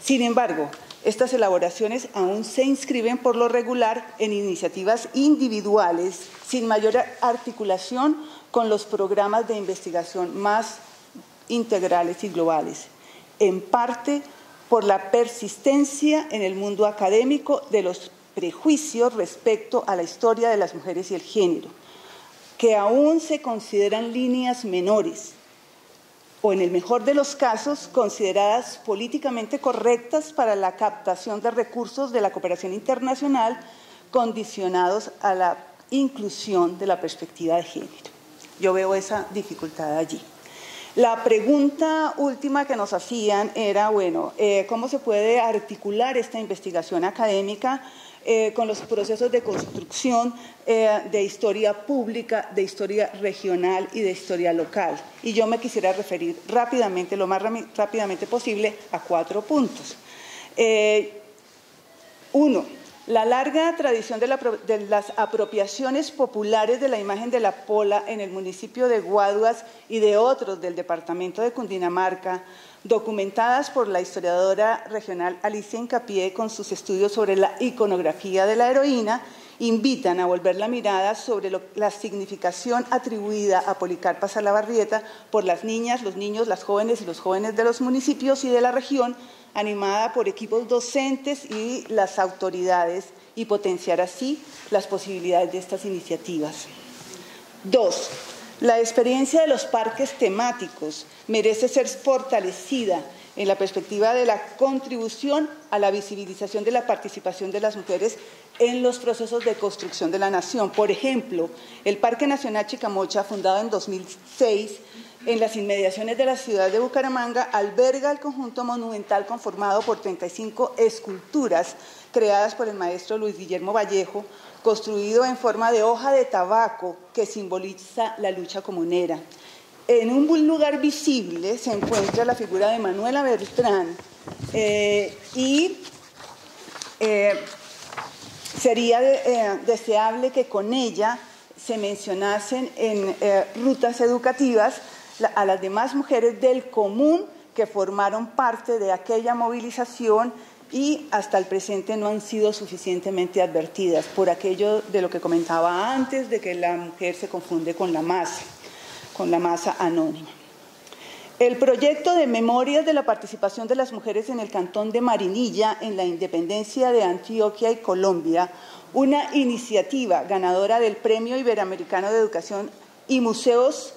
Speaker 5: Sin embargo, estas elaboraciones aún se inscriben por lo regular en iniciativas individuales sin mayor articulación con los programas de investigación más integrales y globales, en parte por la persistencia en el mundo académico de los prejuicios respecto a la historia de las mujeres y el género, que aún se consideran líneas menores, o en el mejor de los casos, consideradas políticamente correctas para la captación de recursos de la cooperación internacional, condicionados a la inclusión de la perspectiva de género. Yo veo esa dificultad allí. La pregunta última que nos hacían era, bueno, ¿cómo se puede articular esta investigación académica con los procesos de construcción de historia pública, de historia regional y de historia local? Y yo me quisiera referir rápidamente, lo más rápidamente posible, a 4 puntos. Uno, la larga tradición de las apropiaciones populares de la imagen de la pola en el municipio de Guaduas y de otros del departamento de Cundinamarca, documentadas por la historiadora regional Alicia Hincapié con sus estudios sobre la iconografía de la heroína, invitan a volver la mirada sobre la significación atribuida a Policarpa Salabarrieta por las niñas, los niños, las jóvenes y los jóvenes de los municipios y de la región, animada por equipos docentes y las autoridades, y potenciar así las posibilidades de estas iniciativas. 2. La experiencia de los parques temáticos merece ser fortalecida en la perspectiva de la contribución a la visibilización de la participación de las mujeres en los procesos de construcción de la nación. Por ejemplo, el Parque Nacional Chicamocha, fundado en 2006, en las inmediaciones de la ciudad de Bucaramanga, alberga el conjunto monumental conformado por 35 esculturas creadas por el maestro Luis Guillermo Vallejo, construido en forma de hoja de tabaco que simboliza la lucha comunera. En un lugar visible se encuentra la figura de Manuela Beltrán sería deseable que con ella se mencionasen en rutas educativas a las demás mujeres del común que formaron parte de aquella movilización y hasta el presente no han sido suficientemente advertidas por aquello de lo que comentaba antes, de que la mujer se confunde con la masa anónima. El proyecto de memorias de la participación de las mujeres en el cantón de Marinilla en la independencia de Antioquia y Colombia, una iniciativa ganadora del Premio Iberoamericano de Educación y Museos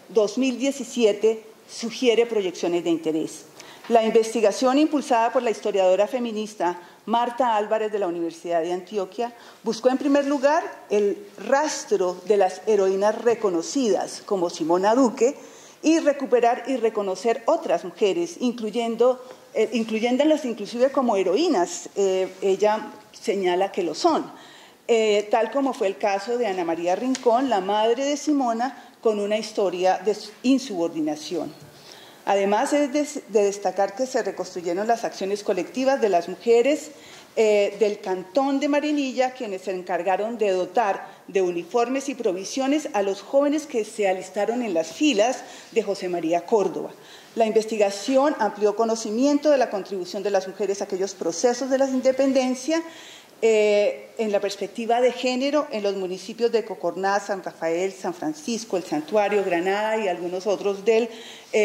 Speaker 5: 2017, sugiere proyecciones de interés. La investigación impulsada por la historiadora feminista Marta Álvarez de la Universidad de Antioquia buscó en primer lugar el rastro de las heroínas reconocidas como Simona Duque y recuperar y reconocer otras mujeres, incluyéndolas inclusive como heroínas. Ella señala que lo son, tal como fue el caso de Ana María Rincón, la madre de Simona, con una historia de insubordinación. Además, es de destacar que se reconstruyeron las acciones colectivas de las mujeres del cantón de Marinilla, quienes se encargaron de dotar de uniformes y provisiones a los jóvenes que se alistaron en las filas de José María Córdoba. La investigación amplió conocimiento de la contribución de las mujeres a aquellos procesos de la independencia en la perspectiva de género en los municipios de Cocorná, San Rafael, San Francisco, El Santuario, Granada y algunos otros del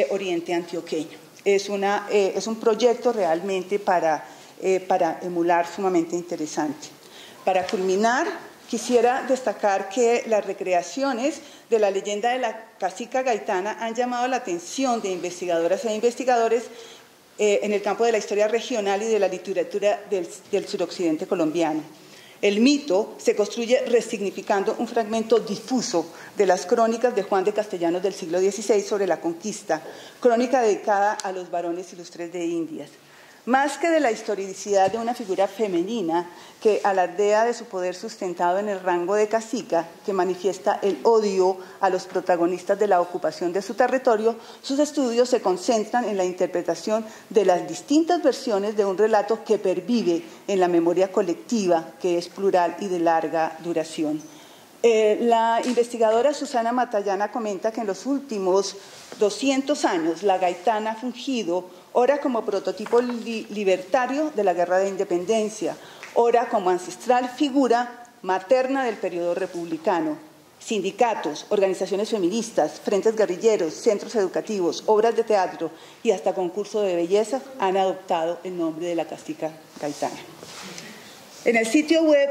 Speaker 5: oriente antioqueño. Es un proyecto realmente para emular, sumamente interesante. Para culminar, quisiera destacar que las recreaciones de la leyenda de la cacica gaitana han llamado la atención de investigadoras e investigadores en el campo de la historia regional y de la literatura del suroccidente colombiano. El mito se construye resignificando un fragmento difuso de las crónicas de Juan de Castellanos del siglo XVI sobre la conquista, crónica dedicada a los varones ilustres de Indias. Más que de la historicidad de una figura femenina que alardea de su poder sustentado en el rango de cacica, que manifiesta el odio a los protagonistas de la ocupación de su territorio, sus estudios se concentran en la interpretación de las distintas versiones de un relato que pervive en la memoria colectiva, que es plural y de larga duración. La investigadora Susana Matallana comenta que en los últimos 200 años la gaitana ha fungido ora como prototipo libertario de la guerra de independencia, ora como ancestral figura materna del periodo republicano. Sindicatos, organizaciones feministas, frentes guerrilleros, centros educativos, obras de teatro y hasta concurso de belleza han adoptado el nombre de la cacica gaitana. En el sitio web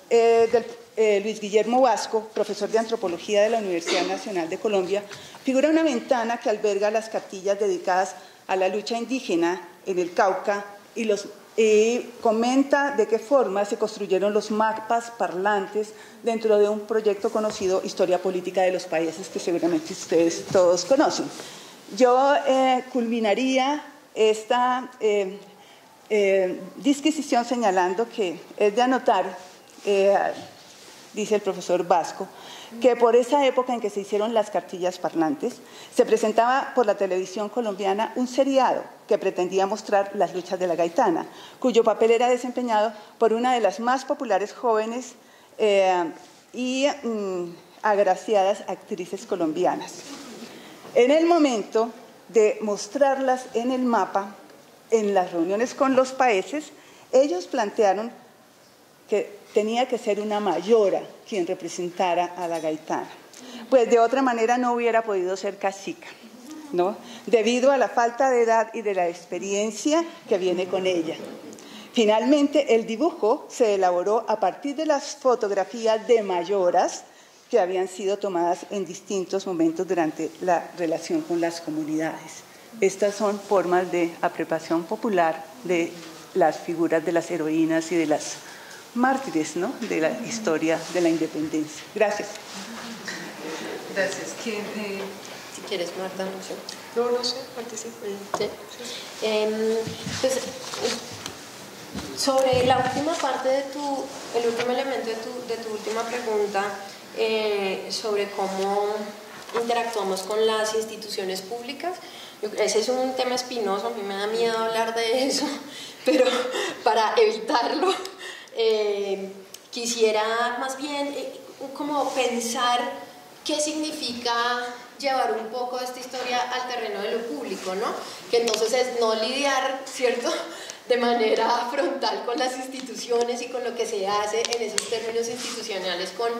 Speaker 5: del Luis Guillermo Vasco, profesor de antropología de la Universidad Nacional de Colombia, figura una ventana que alberga las cartillas dedicadas a la lucha indígena en el Cauca y comenta de qué forma se construyeron los mapas parlantes dentro de un proyecto conocido, Historia Política de los Países, que seguramente ustedes todos conocen. Yo culminaría esta disquisición señalando que es de anotar, dice el profesor Vasco, que por esa época en que se hicieron las cartillas parlantes, se presentaba por la televisión colombiana un seriado que pretendía mostrar las luchas de la gaitana, cuyo papel era desempeñado por una de las más populares jóvenes y agraciadas actrices colombianas. En el momento de mostrarlas en el mapa, en las reuniones con los países, ellos plantearon que tenía que ser una mayora quien representara a la gaitana, pues de otra manera no hubiera podido ser cacica, ¿no? Debido a la falta de edad y de la experiencia que viene con ella. Finalmente, el dibujo se elaboró a partir de las fotografías de mayoras que habían sido tomadas en distintos momentos durante la relación con las comunidades. Estas son formas de apropiación popular de las figuras de las heroínas y de las mártires, ¿no?, de la historia de la independencia. Gracias.
Speaker 3: Gracias. ¿Quién,
Speaker 6: Si quieres, Marta, no sé.
Speaker 3: No sé, participa.
Speaker 6: ¿Sí? Pues, sobre la última parte de el último elemento de tu última pregunta, sobre cómo interactuamos con las instituciones públicas, ese es un tema espinoso, a mí me da miedo hablar de eso, pero para evitarlo, quisiera más bien como pensar qué significa llevar un poco esta historia al terreno de lo público, ¿no? Que entonces es no lidiar, ¿cierto?, de manera frontal con las instituciones y con lo que se hace en esos términos institucionales con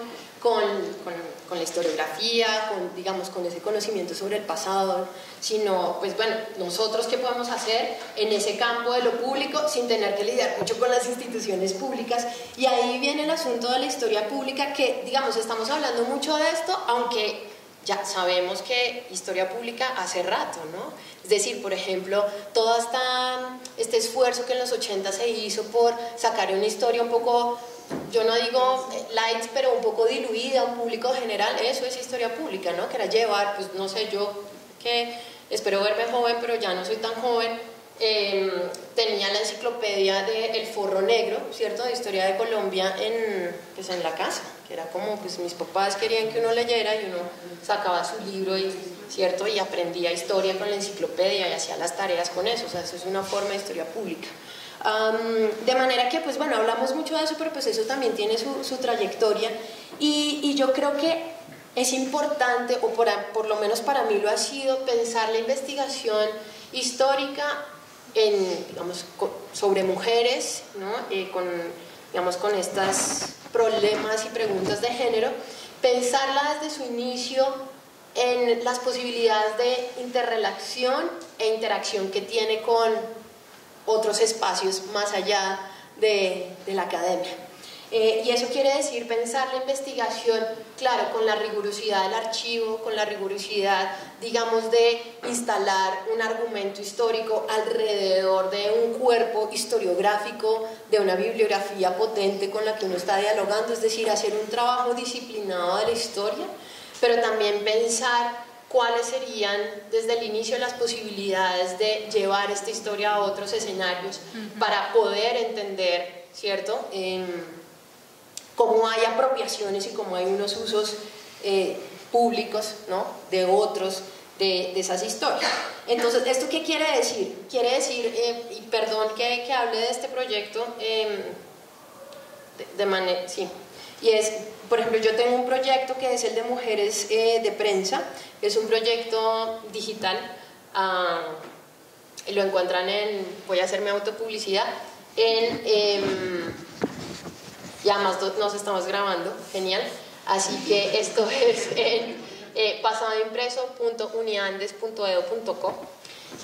Speaker 6: la historiografía, digamos, con ese conocimiento sobre el pasado, sino, pues bueno, nosotros qué podemos hacer en ese campo de lo público sin tener que lidiar mucho con las instituciones públicas. Y ahí viene el asunto de la historia pública, que, digamos, estamos hablando mucho de esto, aunque ya sabemos que historia pública hace rato, ¿no? Es decir, por ejemplo, todo este esfuerzo que en los 80 se hizo por sacar una historia un poco, yo no digo light, pero un poco diluida a un público general, eso es historia pública, ¿no? Que era llevar, pues no sé, yo que espero verme joven, pero ya no soy tan joven, tenía la enciclopedia de El Forro Negro, ¿cierto?, de historia de Colombia pues en la casa, que era como, pues mis papás querían que uno leyera y uno sacaba su libro ¿cierto?, y aprendía historia con la enciclopedia y hacía las tareas con eso, o sea, eso es una forma de historia pública. De manera que, pues bueno, hablamos mucho de eso, pero pues eso también tiene su trayectoria, y yo creo que es importante, o por lo menos para mí lo ha sido, pensar la investigación histórica digamos, sobre mujeres, ¿no?, digamos, con estos problemas y preguntas de género, pensarla desde su inicio en las posibilidades de interrelación e interacción que tiene con otros espacios más allá de la academia. Y eso quiere decir pensar la investigación, claro, con la rigurosidad del archivo, con la rigurosidad, digamos, de instalar un argumento histórico alrededor de un cuerpo historiográfico, de una bibliografía potente con la que uno está dialogando, es decir, hacer un trabajo disciplinado de la historia, pero también pensar cuáles serían desde el inicio las posibilidades de llevar esta historia a otros escenarios para poder entender, ¿cierto?, cómo hay apropiaciones y cómo hay unos usos públicos, ¿no?, de otros, de esas historias. Entonces, ¿esto qué quiere decir? Quiere decir, y perdón que hable de este proyecto de manera, sí, y es, por ejemplo, yo tengo un proyecto que es el de Mujeres de Prensa, es un proyecto digital, lo encuentran en, voy a hacerme autopublicidad, y además nos estamos grabando, genial, así que esto es en pasadoimpreso.uniandes.edu.co,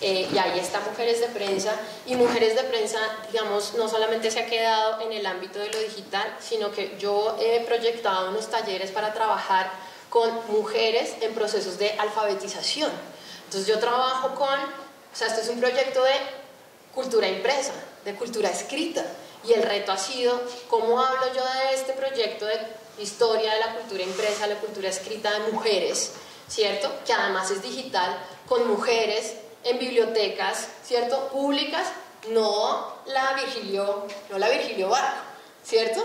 Speaker 6: y ahí está Mujeres de Prensa, y Mujeres de Prensa, digamos, no solamente se ha quedado en el ámbito de lo digital, sino que yo he proyectado unos talleres para trabajar con mujeres en procesos de alfabetización. Entonces yo trabajo con, o sea, esto es un proyecto de cultura impresa, de cultura escrita, y el reto ha sido, ¿cómo hablo yo de este proyecto de historia de la cultura impresa, la cultura escrita de mujeres, ¿cierto?, que además es digital, con mujeres en bibliotecas, ¿cierto?, públicas, no la Virgilio Barco, ¿cierto?,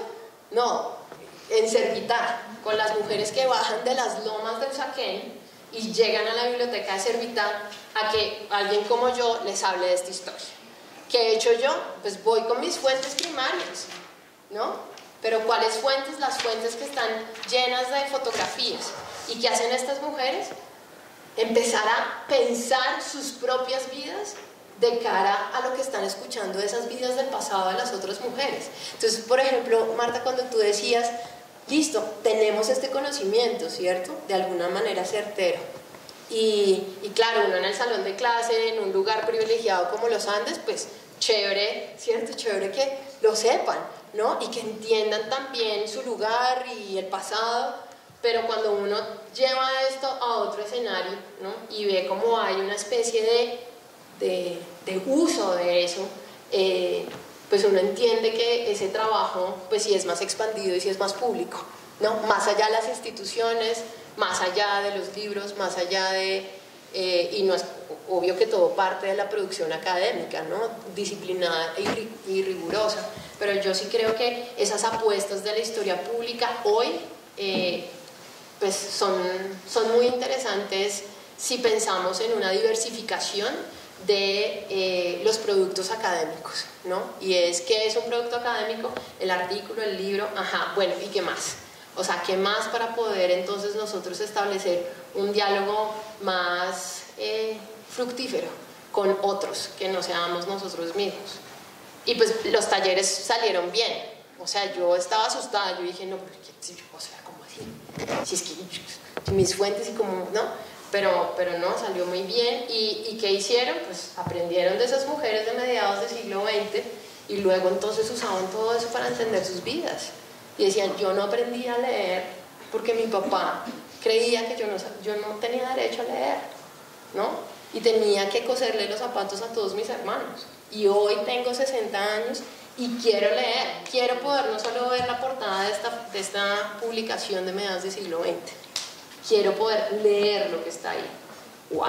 Speaker 6: no, en Servitar, con las mujeres que bajan de las lomas de Usaquén y llegan a la biblioteca de Servitar a que alguien como yo les hable de esta historia. ¿Qué he hecho yo? Pues voy con mis fuentes primarias, ¿no? Pero ¿cuáles fuentes? Las fuentes que están llenas de fotografías. ¿Y qué hacen estas mujeres? Empezar a pensar sus propias vidas de cara a lo que están escuchando de esas vidas del pasado de las otras mujeres. Entonces, por ejemplo, Marta, cuando tú decías, listo, tenemos este conocimiento, ¿cierto?, de alguna manera certero. Y claro, uno en el salón de clase, en un lugar privilegiado como los Andes, pues chévere, ¿cierto? Chévere que lo sepan, ¿no? Y que entiendan también su lugar y el pasado, pero cuando uno lleva esto a otro escenario, ¿no?, y ve cómo hay una especie de uso de eso, pues uno entiende que ese trabajo pues sí es más expandido y sí es más público, ¿no? Más allá de las instituciones, más allá de los libros, más allá de, y no es obvio que todo parte de la producción académica, ¿no?, disciplinada y rigurosa, pero yo sí creo que esas apuestas de la historia pública hoy pues son muy interesantes si pensamos en una diversificación de los productos académicos, ¿no? Y es, ¿qué es un producto académico? El artículo, el libro, ajá, bueno, ¿y qué más? O sea, ¿qué más para poder entonces nosotros establecer un diálogo más fructífero con otros que no seamos nosotros mismos? Y pues los talleres salieron bien, o sea, yo estaba asustada, yo dije, no, porque, o sea, ¿cómo así? Si es que mis fuentes y como, ¿no? Pero no, salió muy bien. ¿Y qué hicieron? Pues aprendieron de esas mujeres de mediados del siglo XX y luego entonces usaban todo eso para entender sus vidas. Y decían, yo no aprendí a leer porque mi papá creía que yo no tenía derecho a leer, ¿no? Y tenía que coserle los zapatos a todos mis hermanos. Y hoy tengo 60 años y quiero leer, quiero poder no solo ver la portada de esta publicación de mediados del siglo XX, quiero poder leer lo que está ahí. ¡Wow!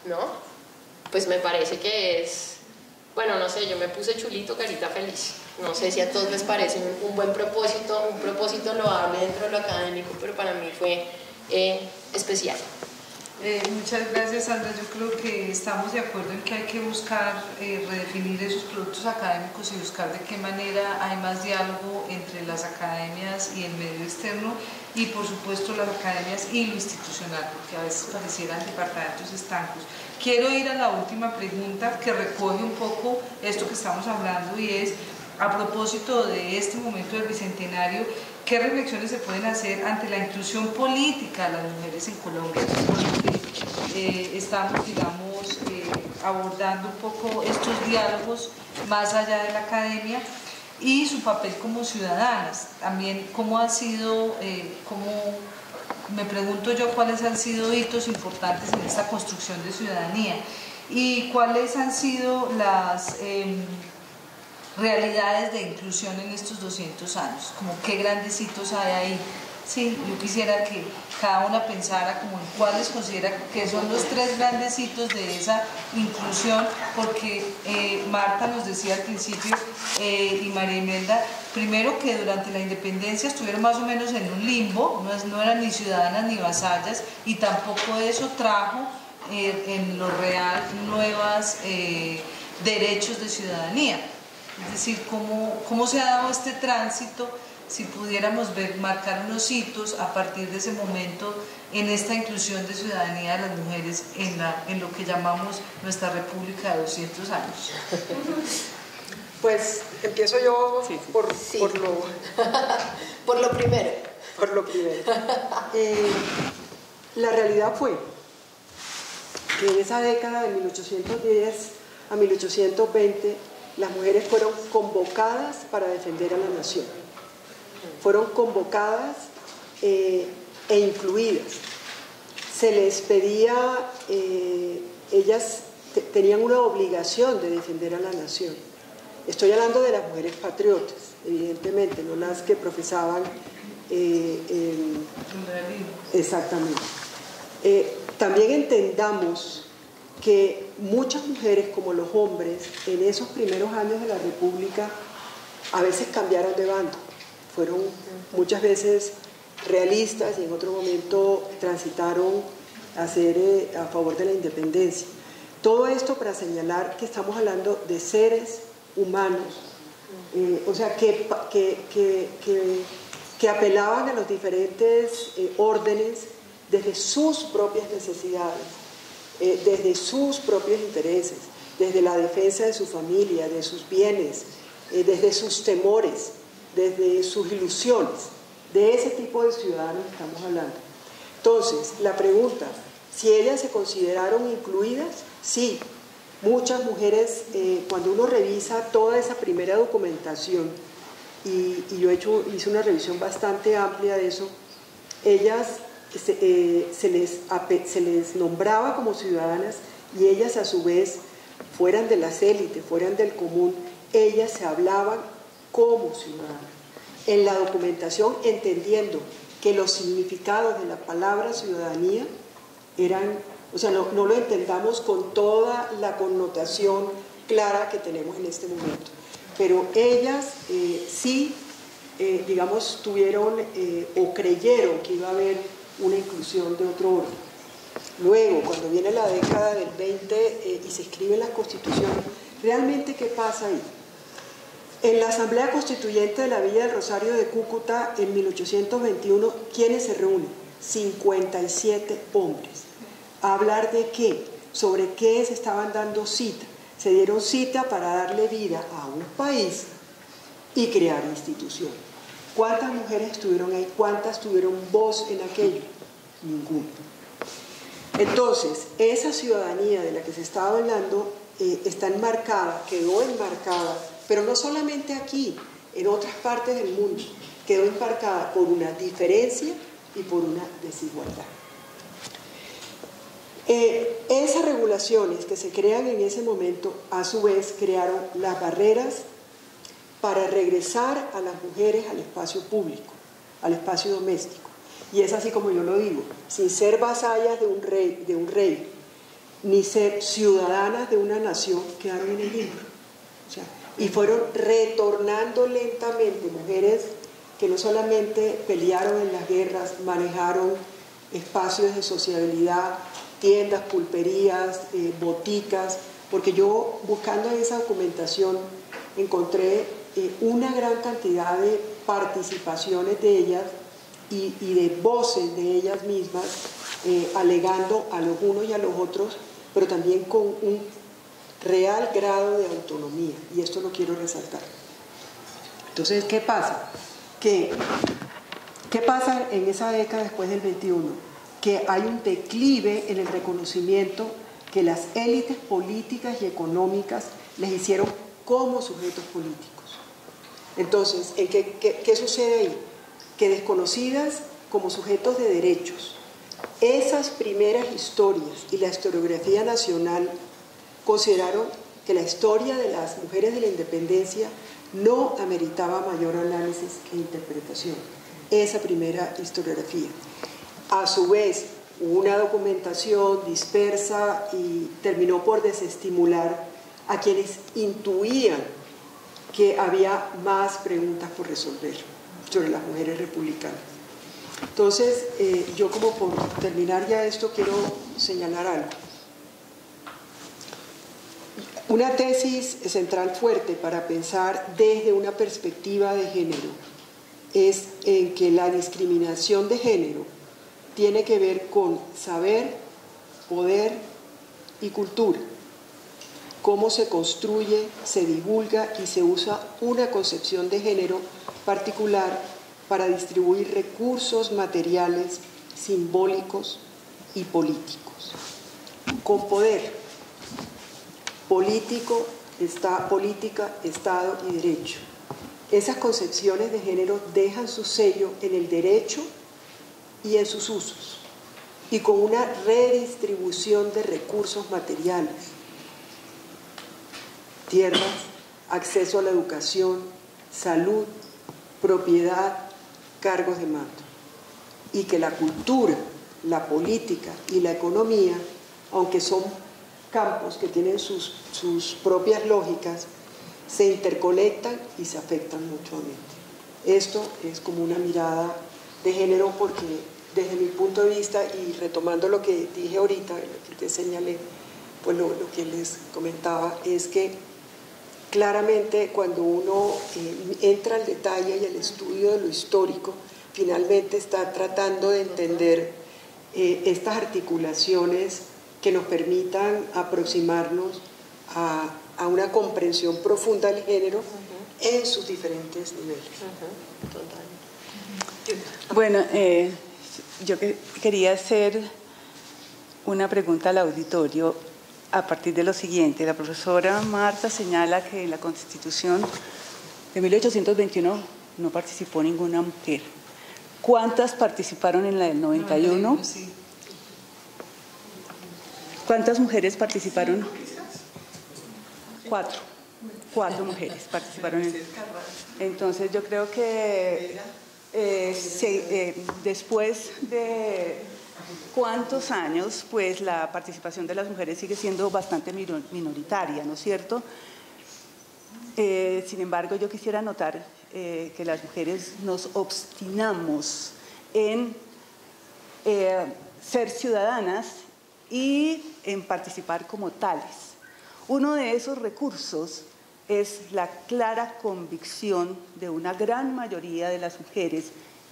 Speaker 6: ¿No? Pues me parece que es, bueno, no sé, yo me puse chulito, carita feliz. No sé si a todos les parece un buen propósito, un propósito loable dentro de lo académico, pero para mí fue especial.
Speaker 3: Muchas gracias, Sandra. Yo creo que estamos de acuerdo en que hay que buscar redefinir esos productos académicos y buscar de qué manera hay más diálogo entre las academias y el medio externo y por supuesto las academias y lo institucional, porque a veces parecieran departamentos estancos. Quiero ir a la última pregunta que recoge un poco esto que estamos hablando y es a propósito de este momento del Bicentenario, ¿qué reflexiones se pueden hacer ante la inclusión política de las mujeres en Colombia? Porque estamos, digamos, abordando un poco estos diálogos más allá de la academia y su papel como ciudadanas. También, ¿cómo ha sido, me pregunto yo, cuáles han sido hitos importantes en esta construcción de ciudadanía y cuáles han sido las realidades de inclusión en estos 200 años, como qué grandes hitos hay ahí? Sí, yo quisiera que cada una pensara como en cuáles considera que son los 3 grandes hitos de esa inclusión, porque Marta nos decía al principio y María Imelda, primero que durante la independencia estuvieron más o menos en un limbo, no eran ni ciudadanas ni vasallas, y tampoco eso trajo en lo real nuevos derechos de ciudadanía. Es decir, cómo se ha dado este tránsito, si pudiéramos marcar unos hitos a partir de ese momento en esta inclusión de ciudadanía de las mujeres en lo que llamamos nuestra República de 200 años.
Speaker 4: Pues empiezo yo por
Speaker 6: lo primero.
Speaker 4: Por lo primero. La realidad fue que en esa década de 1810 a 1820 las mujeres fueron convocadas para defender a la nación. Fueron convocadas e incluidas. Se les pedía, ellas tenían una obligación de defender a la nación. Estoy hablando de las mujeres patriotas, evidentemente, no las que profesaban exactamente. También entendamos que muchas mujeres, como los hombres, en esos primeros años de la República, a veces cambiaron de bando. Fueron muchas veces realistas y en otro momento transitaron a ser a favor de la independencia. Todo esto para señalar que estamos hablando de seres humanos, o sea, que apelaban a los diferentes órdenes desde sus propias necesidades, desde sus propios intereses, desde la defensa de su familia, de sus bienes, desde sus temores, desde sus ilusiones. De ese tipo de ciudadanos estamos hablando. Entonces, la pregunta, si ellas se consideraron incluidas, sí. Muchas mujeres, cuando uno revisa toda esa primera documentación, y yo hice una revisión bastante amplia de eso, ellas se les nombraba como ciudadanas y ellas a su vez, fueran de las élites, fueran del común, ellas se hablaban como ciudadanas. En la documentación, entendiendo que los significados de la palabra ciudadanía eran, o sea, no lo entendamos con toda la connotación clara que tenemos en este momento, pero ellas sí, digamos, tuvieron o creyeron que iba a haber una inclusión de otro orden. Luego, cuando viene la década del 20 y se escribe la Constitución, ¿realmente qué pasa ahí? En la Asamblea Constituyente de la Villa del Rosario de Cúcuta, en 1821, ¿quiénes se reúnen? 57 hombres. ¿A hablar de qué? ¿Sobre qué se estaban dando cita? Se dieron cita para darle vida a un país y crear instituciones. ¿Cuántas mujeres estuvieron ahí? ¿Cuántas tuvieron voz en aquello? Ninguna. Entonces, esa ciudadanía de la que se estaba hablando está enmarcada, quedó enmarcada, pero no solamente aquí, en otras partes del mundo, quedó enmarcada por una diferencia y por una desigualdad. Esas regulaciones que se crean en ese momento, a su vez, crearon las barreras para regresar a las mujeres al espacio público, al espacio doméstico. Y es así como yo lo digo, sin ser vasallas de un rey, ni ser ciudadanas de una nación, quedaron en el limbo. O sea, y fueron retornando lentamente mujeres que no solamente pelearon en las guerras, manejaron espacios de sociabilidad, tiendas, pulperías, boticas, porque yo buscando en esa documentación encontré una gran cantidad de participaciones de ellas y de voces de ellas mismas, alegando a los unos y a los otros, pero también con un real grado de autonomía, y esto lo quiero resaltar. Entonces, ¿qué pasa? ¿Qué pasa en esa década después del 21? Que hay un declive en el reconocimiento que las élites políticas y económicas les hicieron como sujetos políticos. Entonces, ¿qué sucede ahí? Que desconocidas como sujetos de derechos, esas primeras historias y la historiografía nacional consideraron que la historia de las mujeres de la independencia no ameritaba mayor análisis e interpretación. Esa primera historiografía. A su vez, una documentación dispersa y terminó por desestimular a quienes intuían que había más preguntas por resolver sobre las mujeres republicanas. Entonces, yo como por terminar ya esto quiero señalar algo. Una tesis central fuerte para pensar desde una perspectiva de género es en que la discriminación de género tiene que ver con saber, poder y cultura. Cómo se construye, se divulga y se usa una concepción de género particular para distribuir recursos materiales, simbólicos y políticos. Con poder político, política, Estado y derecho. Esas concepciones de género dejan su sello en el derecho y en sus usos, y con una redistribución de recursos materiales, tierras, acceso a la educación, salud, propiedad, cargos de mando, y que la cultura, la política y la economía, aunque son campos que tienen sus propias lógicas, se interconectan y se afectan mutuamente. Esto es como una mirada de género porque desde mi punto de vista, y retomando lo que dije ahorita, lo que te señalé, pues lo que les comentaba es que claramente cuando uno entra al detalle y al estudio de lo histórico, finalmente está tratando de entender estas articulaciones que nos permitan aproximarnos a una comprensión profunda del género en sus diferentes niveles.
Speaker 5: Bueno, yo quería hacer una pregunta al auditorio a partir de lo siguiente. La profesora Marta señala que en la Constitución de 1821 no participó ninguna mujer. ¿Cuántas participaron en la del 91?
Speaker 3: Sí.
Speaker 5: ¿Cuántas mujeres participaron? 4 mujeres participaron. Entonces yo creo que después de cuántos años, pues la participación de las mujeres sigue siendo bastante minoritaria, ¿no es cierto? Sin embargo, yo quisiera notar que las mujeres nos obstinamos en ser ciudadanas y en participar como tales. Uno de esos recursos es la clara convicción de una gran mayoría de las mujeres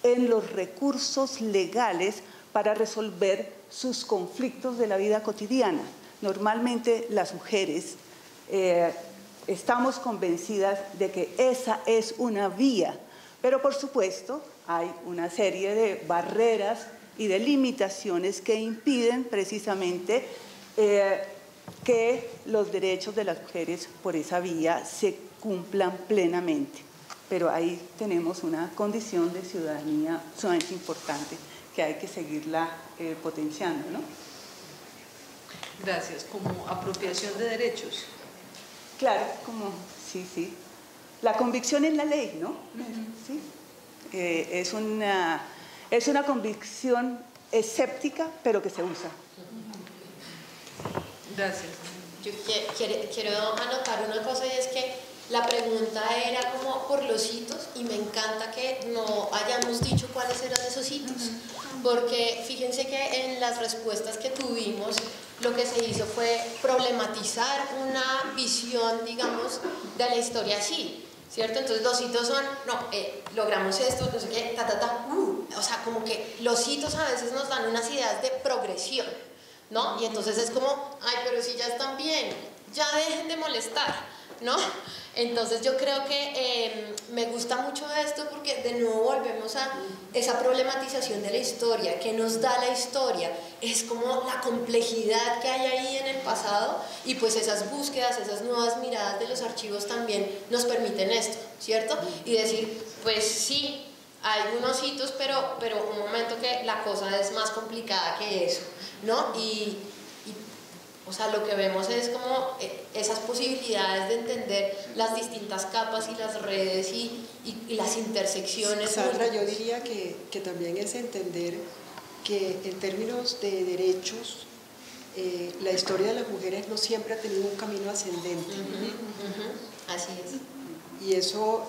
Speaker 5: en los recursos legales para resolver sus conflictos de la vida cotidiana. Normalmente las mujeres estamos convencidas de que esa es una vía, pero por supuesto hay una serie de barreras y de limitaciones que impiden precisamente que los derechos de las mujeres por esa vía se cumplan plenamente. Pero ahí tenemos una condición de ciudadanía sumamente importante que hay que seguirla potenciando, ¿no?
Speaker 3: Gracias. Como apropiación de derechos.
Speaker 5: Claro, como, sí. La convicción en la ley, ¿no? Sí. Es una convicción escéptica, pero que se usa.
Speaker 3: Gracias.
Speaker 6: Yo quiero anotar una cosa, y es que la pregunta era como por los hitos, y me encanta que no hayamos dicho cuáles eran esos hitos, porque fíjense que en las respuestas que tuvimos lo que se hizo fue problematizar una visión, digamos, de la historia así, ¿cierto? Entonces los hitos son, logramos esto, no sé qué, o sea, como que los hitos a veces nos dan unas ideas de progresión, ¿no? Y entonces es como, ay, pero si ya están bien, ya dejen de molestar, ¿no? Entonces yo creo que me gusta mucho esto porque de nuevo volvemos a esa problematización de la historia, que nos da la historia, es como la complejidad que hay ahí en el pasado, y pues esas búsquedas, esas nuevas miradas de los archivos también nos permiten esto, ¿cierto? Y decir, pues sí, hay unos hitos, pero un momento que la cosa es más complicada que eso, ¿no? O sea, lo que vemos es como esas posibilidades de entender las distintas capas y las redes y las intersecciones.
Speaker 4: Sandra, yo diría que también es entender que en términos de derechos, la historia de las mujeres no siempre ha tenido un camino ascendente.
Speaker 6: Así es.
Speaker 4: Y eso,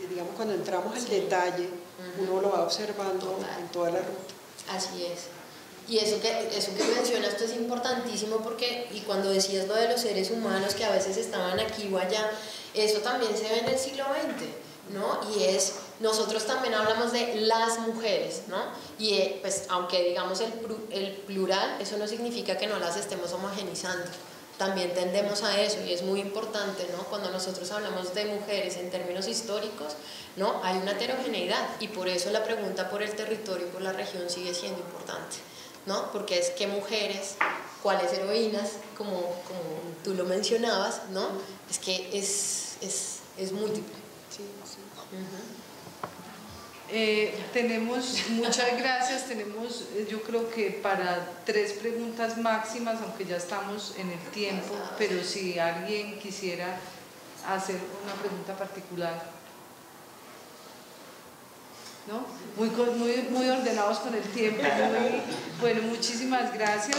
Speaker 4: digamos, cuando entramos al detalle, uno lo va observando en toda la ruta.
Speaker 6: Así es. Y eso que mencionas tú es importantísimo porque, y cuando decías lo de los seres humanos que a veces estaban aquí o allá, eso también se ve en el siglo XX, ¿no? Y nosotros también hablamos de las mujeres, ¿no? Y pues aunque digamos el plural, eso no significa que no las estemos homogenizando. También tendemos a eso y es muy importante, ¿no? Cuando nosotros hablamos de mujeres en términos históricos, ¿no? Hay una heterogeneidad y por eso la pregunta por el territorio y por la región sigue siendo importante, ¿no? Porque es qué mujeres, cuáles heroínas, como tú lo mencionabas, ¿no? Es que es múltiple.
Speaker 4: Sí, sí.
Speaker 3: Tenemos, muchas gracias, tenemos yo creo que para 3 preguntas máximas, aunque ya estamos en el tiempo, pero si alguien quisiera hacer una pregunta particular. ¿No? Muy ordenados con el tiempo. Bueno, muchísimas gracias.